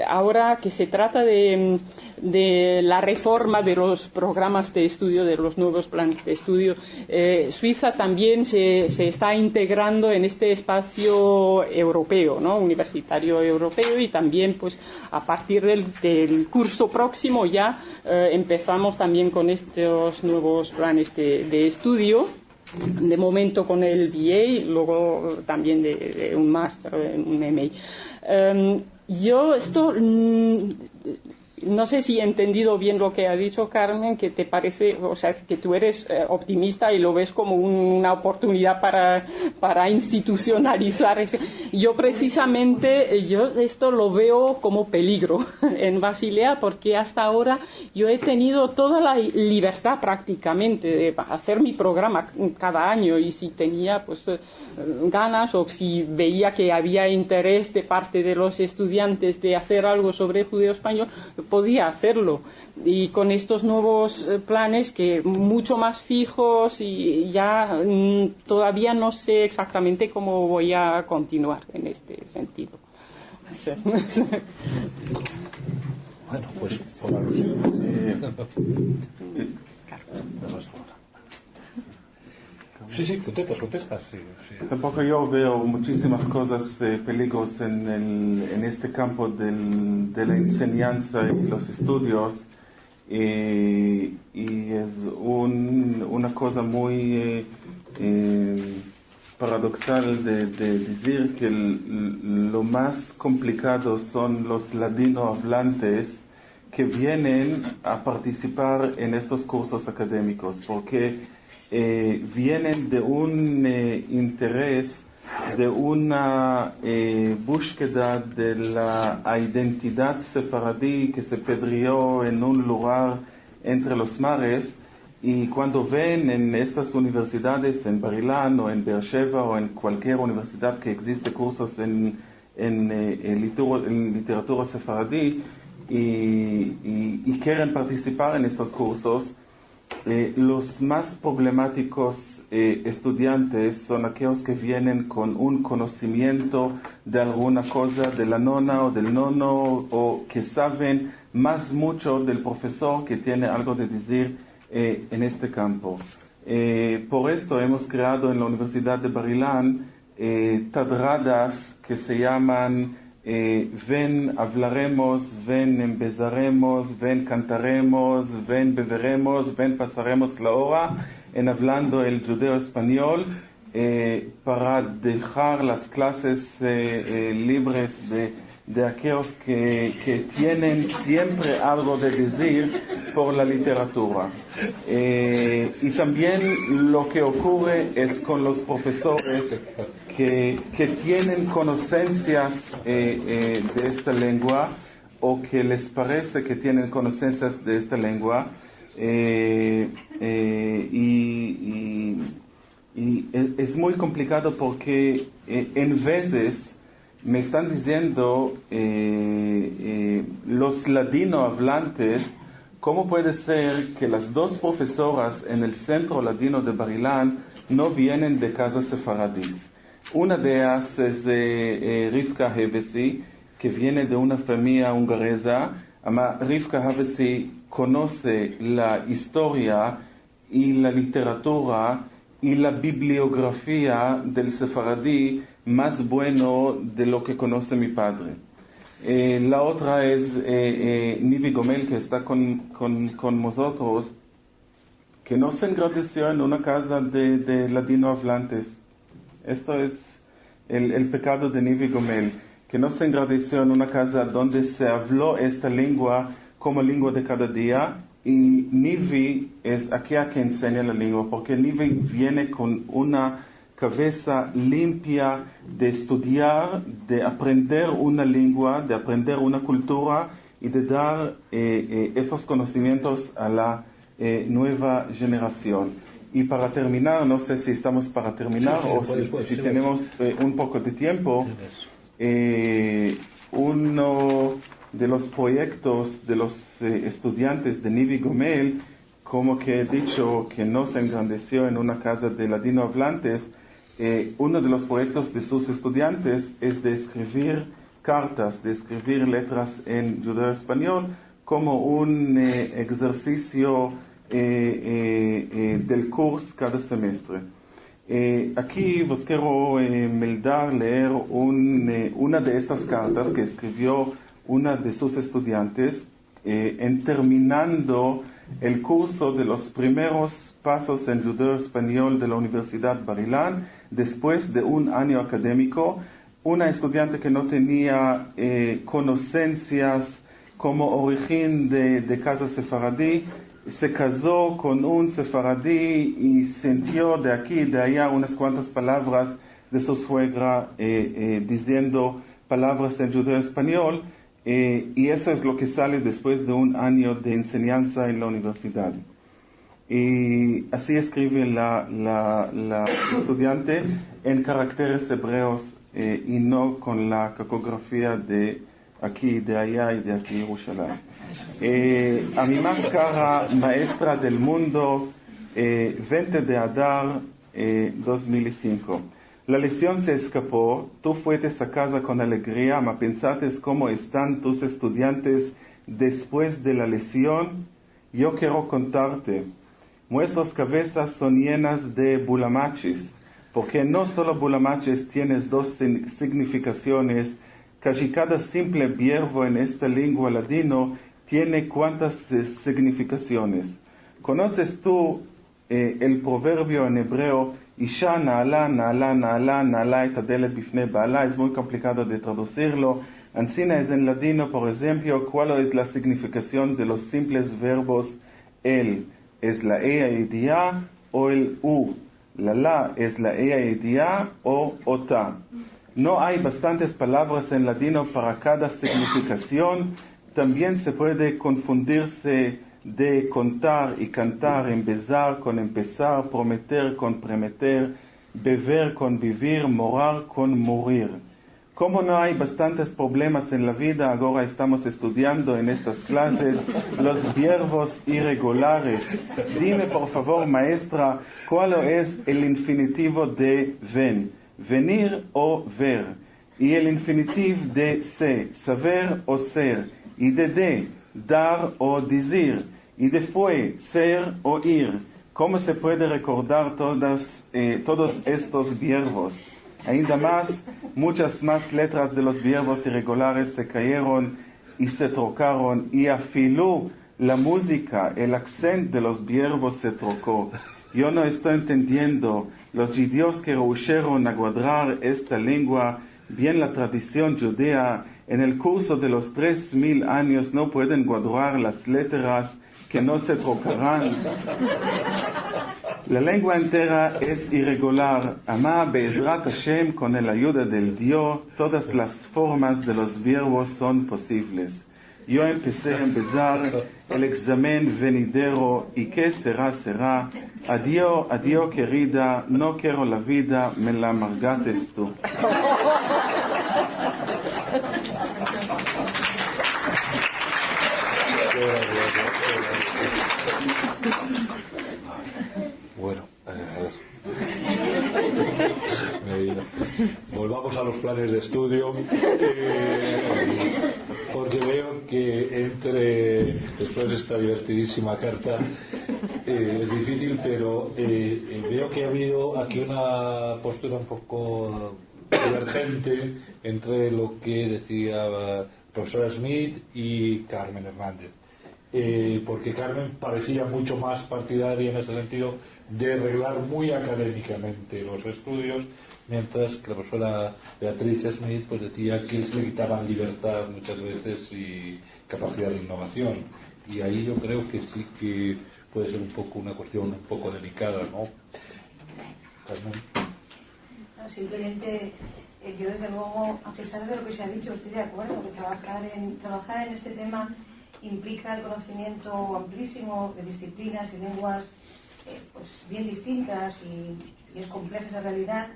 ahora que se trata de la reforma de los programas de estudio, de los nuevos planes de estudio, Suiza también se está integrando en este espacio europeo, ¿no? Universitario europeo, y también pues a partir del curso próximo ya empezamos también con estos nuevos planes de estudio. De momento con el BA, luego también de un máster, un MA. Yo esto... No sé si he entendido bien lo que ha dicho Carmen, que te parece, o sea, que tú eres optimista y lo ves como una oportunidad para institucionalizar. Yo precisamente, esto lo veo como peligro en Basilea, porque hasta ahora yo he tenido toda la libertad prácticamente de hacer mi programa cada año, y si tenía pues ganas, o si veía que había interés de parte de los estudiantes de hacer algo sobre judeo español, podía hacerlo. Y con estos nuevos planes, que mucho más fijos, y ya todavía no sé exactamente cómo voy a continuar en este sentido. Bueno, pues por alusión. Sí, contestas. Sí. Tampoco yo veo muchísimas cosas, peligros en este campo de la enseñanza y los estudios, y es una cosa muy paradoxal de decir que lo más complicado son los ladinohablantes que vienen a participar en estos cursos académicos, porque vienen de un interés, de una búsqueda de la identidad sefaradí que se perdió en un lugar entre los mares, y cuando ven en estas universidades, en Bar Ilan o en Beersheba o en cualquier universidad que existe cursos en literatura sefaradí, y quieren participar en estos cursos, los más problemáticos estudiantes son aquellos que vienen con un conocimiento de alguna cosa de la nona o del nono, o que saben más mucho del profesor que tiene algo de decir en este campo. Por esto hemos creado en la Universidad de Bar Ilan tadradas que se llaman ven hablaremos, ven empezaremos, ven cantaremos, ven beberemos, ven pasaremos la hora en hablando el judeo español, para dejar las clases libres de aquellos que tienen siempre algo de decir por la literatura. Y también lo que ocurre es con los profesores que tienen conocencias de esta lengua, o que les parece que tienen conocencias de esta lengua, y es muy complicado, porque en veces me están diciendo los ladinohablantes, ¿cómo puede ser que las dos profesoras en el centro ladino de Bar Ilan no vienen de casas sefaradís? Una de ellas es Rivka Hevesi, que viene de una familia hongaresa. Rivka Hevesi conoce la historia y la literatura y la bibliografía del sefaradí más bueno de lo que conoce mi padre. La otra es Nivi Gomel, que está con nosotros, que no se engrandeció en una casa de ladinohablantes. Esto es el pecado de Nivi Gomel, que no se engrandeció en una casa donde se habló esta lengua como lengua de cada día. Y Nivi es aquella que enseña la lengua, porque Nivi viene con una cabeza limpia de estudiar, de aprender una lengua, de aprender una cultura y de dar estos conocimientos a la nueva generación. Y para terminar, no sé si estamos para terminar si tenemos un poco de tiempo, uno de los proyectos de los estudiantes de Nivi Gomel, como que he dicho que no se engrandeció en una casa de ladinohablantes, uno de los proyectos de sus estudiantes es de escribir cartas, de escribir letras en judeo-español como un ejercicio del curso cada semestre. Aquí os quiero leer una de estas cartas que escribió una de sus estudiantes terminando el curso de los primeros pasos en judeo-español de la Universidad Bar-Ilan, después de un año académico. Una estudiante que no tenía conocencias como origen de casa sefaradí, se casó con un sefaradí y sintió de aquí y de allá unas cuantas palabras de su suegra diciendo palabras en judeo-español, y eso es lo que sale después de un año de enseñanza en la universidad. Y así escribe la estudiante en caracteres hebreos y no con la cacografía de aquí, de allá y de aquí, Jerusalén. A mi más cara maestra del mundo, 20 de Adar 2005. La lección se escapó, tú fuiste a casa con alegría, mas pensaste cómo están tus estudiantes después de la lección. Yo quiero contarte, nuestras cabezas son llenas de bulamachis, porque no solo bulamachis tienes dos significaciones, casi cada simple verbo en esta lengua ladino tiene cuántas significaciones. ¿Conoces tú el proverbio en hebreo, Isha na'ala, na'ala, na'ala, na'ala et adelet bifnei ba'ala? Es muy complicado de traducirlo. Ancina es en ladino, por ejemplo, ¿cuál es la significación de los simples verbos el? ¿Es la ea idea o el u? La es la ea idea o ota. No hay bastantes palabras en ladino para cada significación. También se puede confundirse de contar y cantar, empezar con empezar, prometer con prometer, beber con vivir, morar con morir. Como no hay bastantes problemas en la vida, ahora estamos estudiando en estas clases los verbos irregulares. Dime por favor, maestra, ¿cuál es el infinitivo de ven? Venir o ver. Y el infinitivo de se, saber o ser. Y de, dar o decir. Y de fue, ser o ir. ¿Cómo se puede recordar todos estos verbos? Ainda más, muchas más letras de los verbos irregulares se cayeron y se trocaron, y afiló la música, el acento de los verbos se trocó. Yo no estoy entendiendo. Los judíos que rehuyeron a guardar esta lengua, bien la tradición judía, en el curso de los 3000 años no pueden guardar las letras que no se trocarán. La lengua entera es irregular. Amá Be'ezrat Hashem, con la ayuda del Dios, todas las formas de los verbos son posibles. Yo empecé a empezar el examen venidero y qué será, será. Adiós, adiós querida, no quiero la vida, me la amargates tú. Bueno, a ver. Volvamos a los planes de estudio, porque veo que después de esta divertidísima carta, es difícil, pero veo que ha habido aquí una postura un poco divergente entre lo que decía la profesora Smith y Carmen Hernández. Porque Carmen parecía mucho más partidaria en ese sentido de arreglar muy académicamente los estudios, mientras que la profesora Beatriz Smith pues decía que les le quitaban libertad muchas veces y capacidad de innovación. Y ahí yo creo que sí que puede ser un poco una cuestión un poco delicada, ¿no? Carmen. No, simplemente yo desde luego, a pesar de lo que se ha dicho, estoy de acuerdo que trabajar en este tema implica el conocimiento amplísimo de disciplinas y lenguas pues bien distintas y es compleja esa realidad.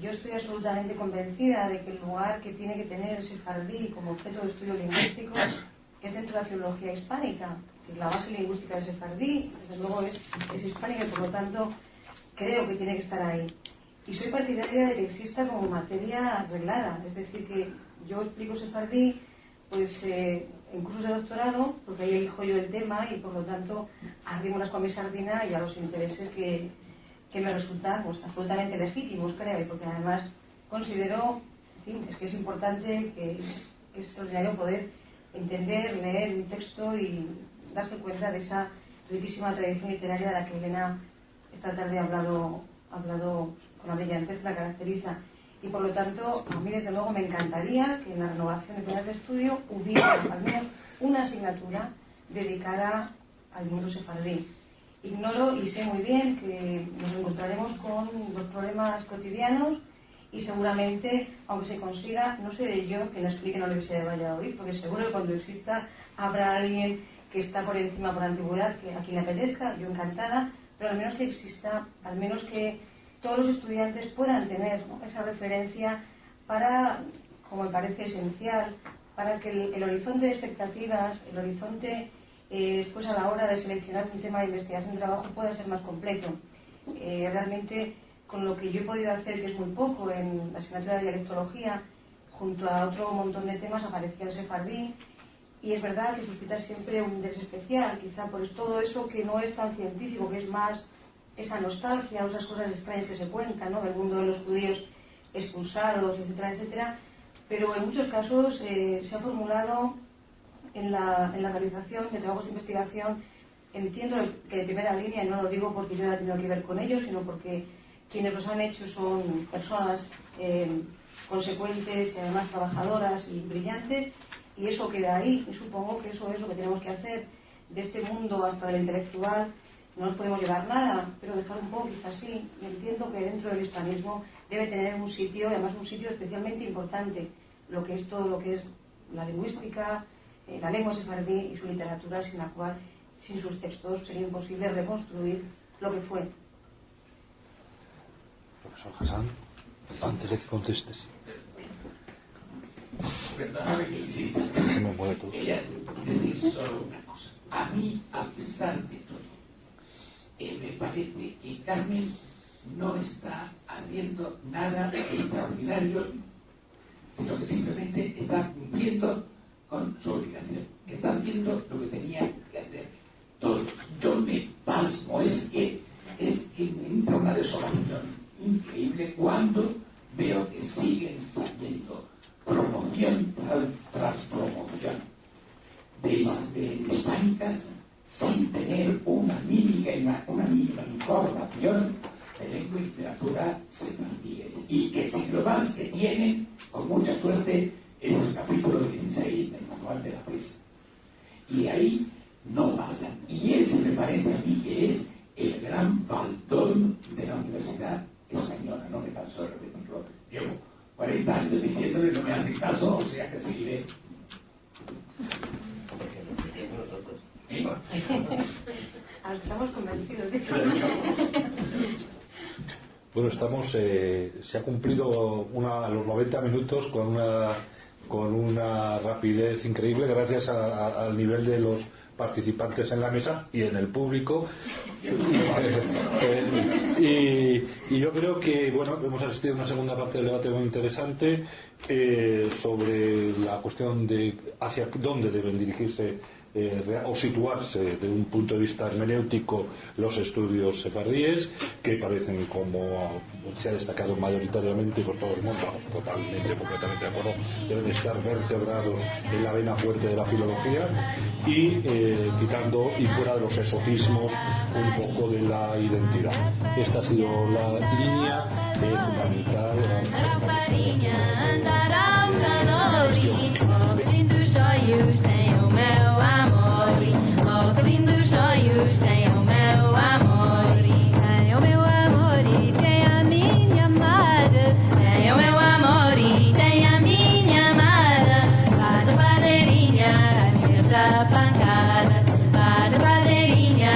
Yo estoy absolutamente convencida de que el lugar que tiene que tener el sefardí como objeto de estudio lingüístico es dentro de la filología hispánica. La base lingüística del sefardí, desde luego, es hispánica y por lo tanto creo que tiene que estar ahí. Y soy partidaria de que exista como materia reglada, es decir, que yo explico sefardí pues en cursos de doctorado, porque ahí elijo yo el tema y por lo tanto arrimo las con mi sardina y a los intereses que me resultan pues, absolutamente legítimos, creo, y porque además considero, en fin, es que es importante, que es extraordinario poder entender, leer un texto y darse cuenta de esa riquísima tradición literaria de la que Elena esta tarde ha hablado con la brillantez que la caracteriza. Y por lo tanto, a mí desde luego me encantaría que en la renovación de planes de estudio hubiera al menos una asignatura dedicada al mundo sefardí. Ignoro y sé muy bien que nos encontraremos con los problemas cotidianos y seguramente, aunque se consiga, no seré yo quien lo explique en la Universidad de Valladolid, porque seguro que cuando exista habrá alguien que está por encima por antigüedad, que a quien le apetezca, yo encantada, pero al menos que exista, al menos que todos los estudiantes puedan tener, ¿no?, esa referencia para, como me parece esencial, para que el horizonte de expectativas, el horizonte después a la hora de seleccionar un tema de investigación de trabajo pueda ser más completo. Realmente, con lo que yo he podido hacer, que es muy poco, en la asignatura de dialectología, junto a otro montón de temas, aparecía el sefardí, y es verdad que suscita siempre un interés especial, quizá por todo eso que no es tan científico, que es más esa nostalgia o esas cosas extrañas que se cuentan, ¿no?, del mundo de los judíos expulsados, etcétera, etcétera, pero en muchos casos se ha formulado en la realización de trabajos de investigación, entiendo que de primera línea, y no lo digo porque yo haya tenido que ver con ellos, sino porque quienes los han hecho son personas consecuentes y además trabajadoras y brillantes, y eso queda ahí, y supongo que eso es lo que tenemos que hacer. De este mundo hasta el intelectual no nos podemos llevar nada, pero dejar un poco quizás sí. Y entiendo que dentro del hispanismo debe tener un sitio, y además un sitio especialmente importante, lo que es todo lo que es la lingüística, la lengua sefardí y su literatura, sin la cual, sin sus textos, sería imposible reconstruir lo que fue. Profesor Hassan, antes de que contestes. Perdóname que insista. Se me mueve todo. Quería decir solo una cosa. A mí, a pesar de todo, me parece que Carmen no está haciendo nada extraordinario, sino que simplemente está cumpliendo con su obligación. Está haciendo lo que tenía que hacer todos. Yo me pasmo, es que me entra una desolación increíble cuando veo que siguen saliendo promoción tras promoción de hispánicas sin tener una mínima información de lengua y literatura sefardíes, y que si lo más que tienen, con mucha suerte, es el capítulo 16 del manual de la presa. Y ahí no pasan. Y ese me parece a mí que es el gran faltón de la Universidad Española. No me canso de repetirlo. Llevo 40 años diciéndole, no me hacen caso, o sea que seguiré. A los que estamos convencidos, de hecho. Bueno, se ha cumplido los 90 minutos con una rapidez increíble, gracias al nivel de los participantes en la mesa y en el público. Y yo creo que, bueno, hemos asistido a una segunda parte del debate muy interesante sobre la cuestión de hacia dónde deben dirigirse o situarse desde un punto de vista hermenéutico los estudios sefardíes, que parecen, como se ha destacado mayoritariamente, por todo el mundo, totalmente, completamente de acuerdo, deben estar vertebrados en la vena fuerte de la filología y quitando y fuera de los exotismos un poco de la identidad. Esta ha sido la línea fundamental. Oh, que lindos olhos tem o meu amor. Tem o meu amor e tem a minha amada. Tem o meu amor e tem a minha amada. Bate padeirinha, acerta a pancada. Bate padeirinha,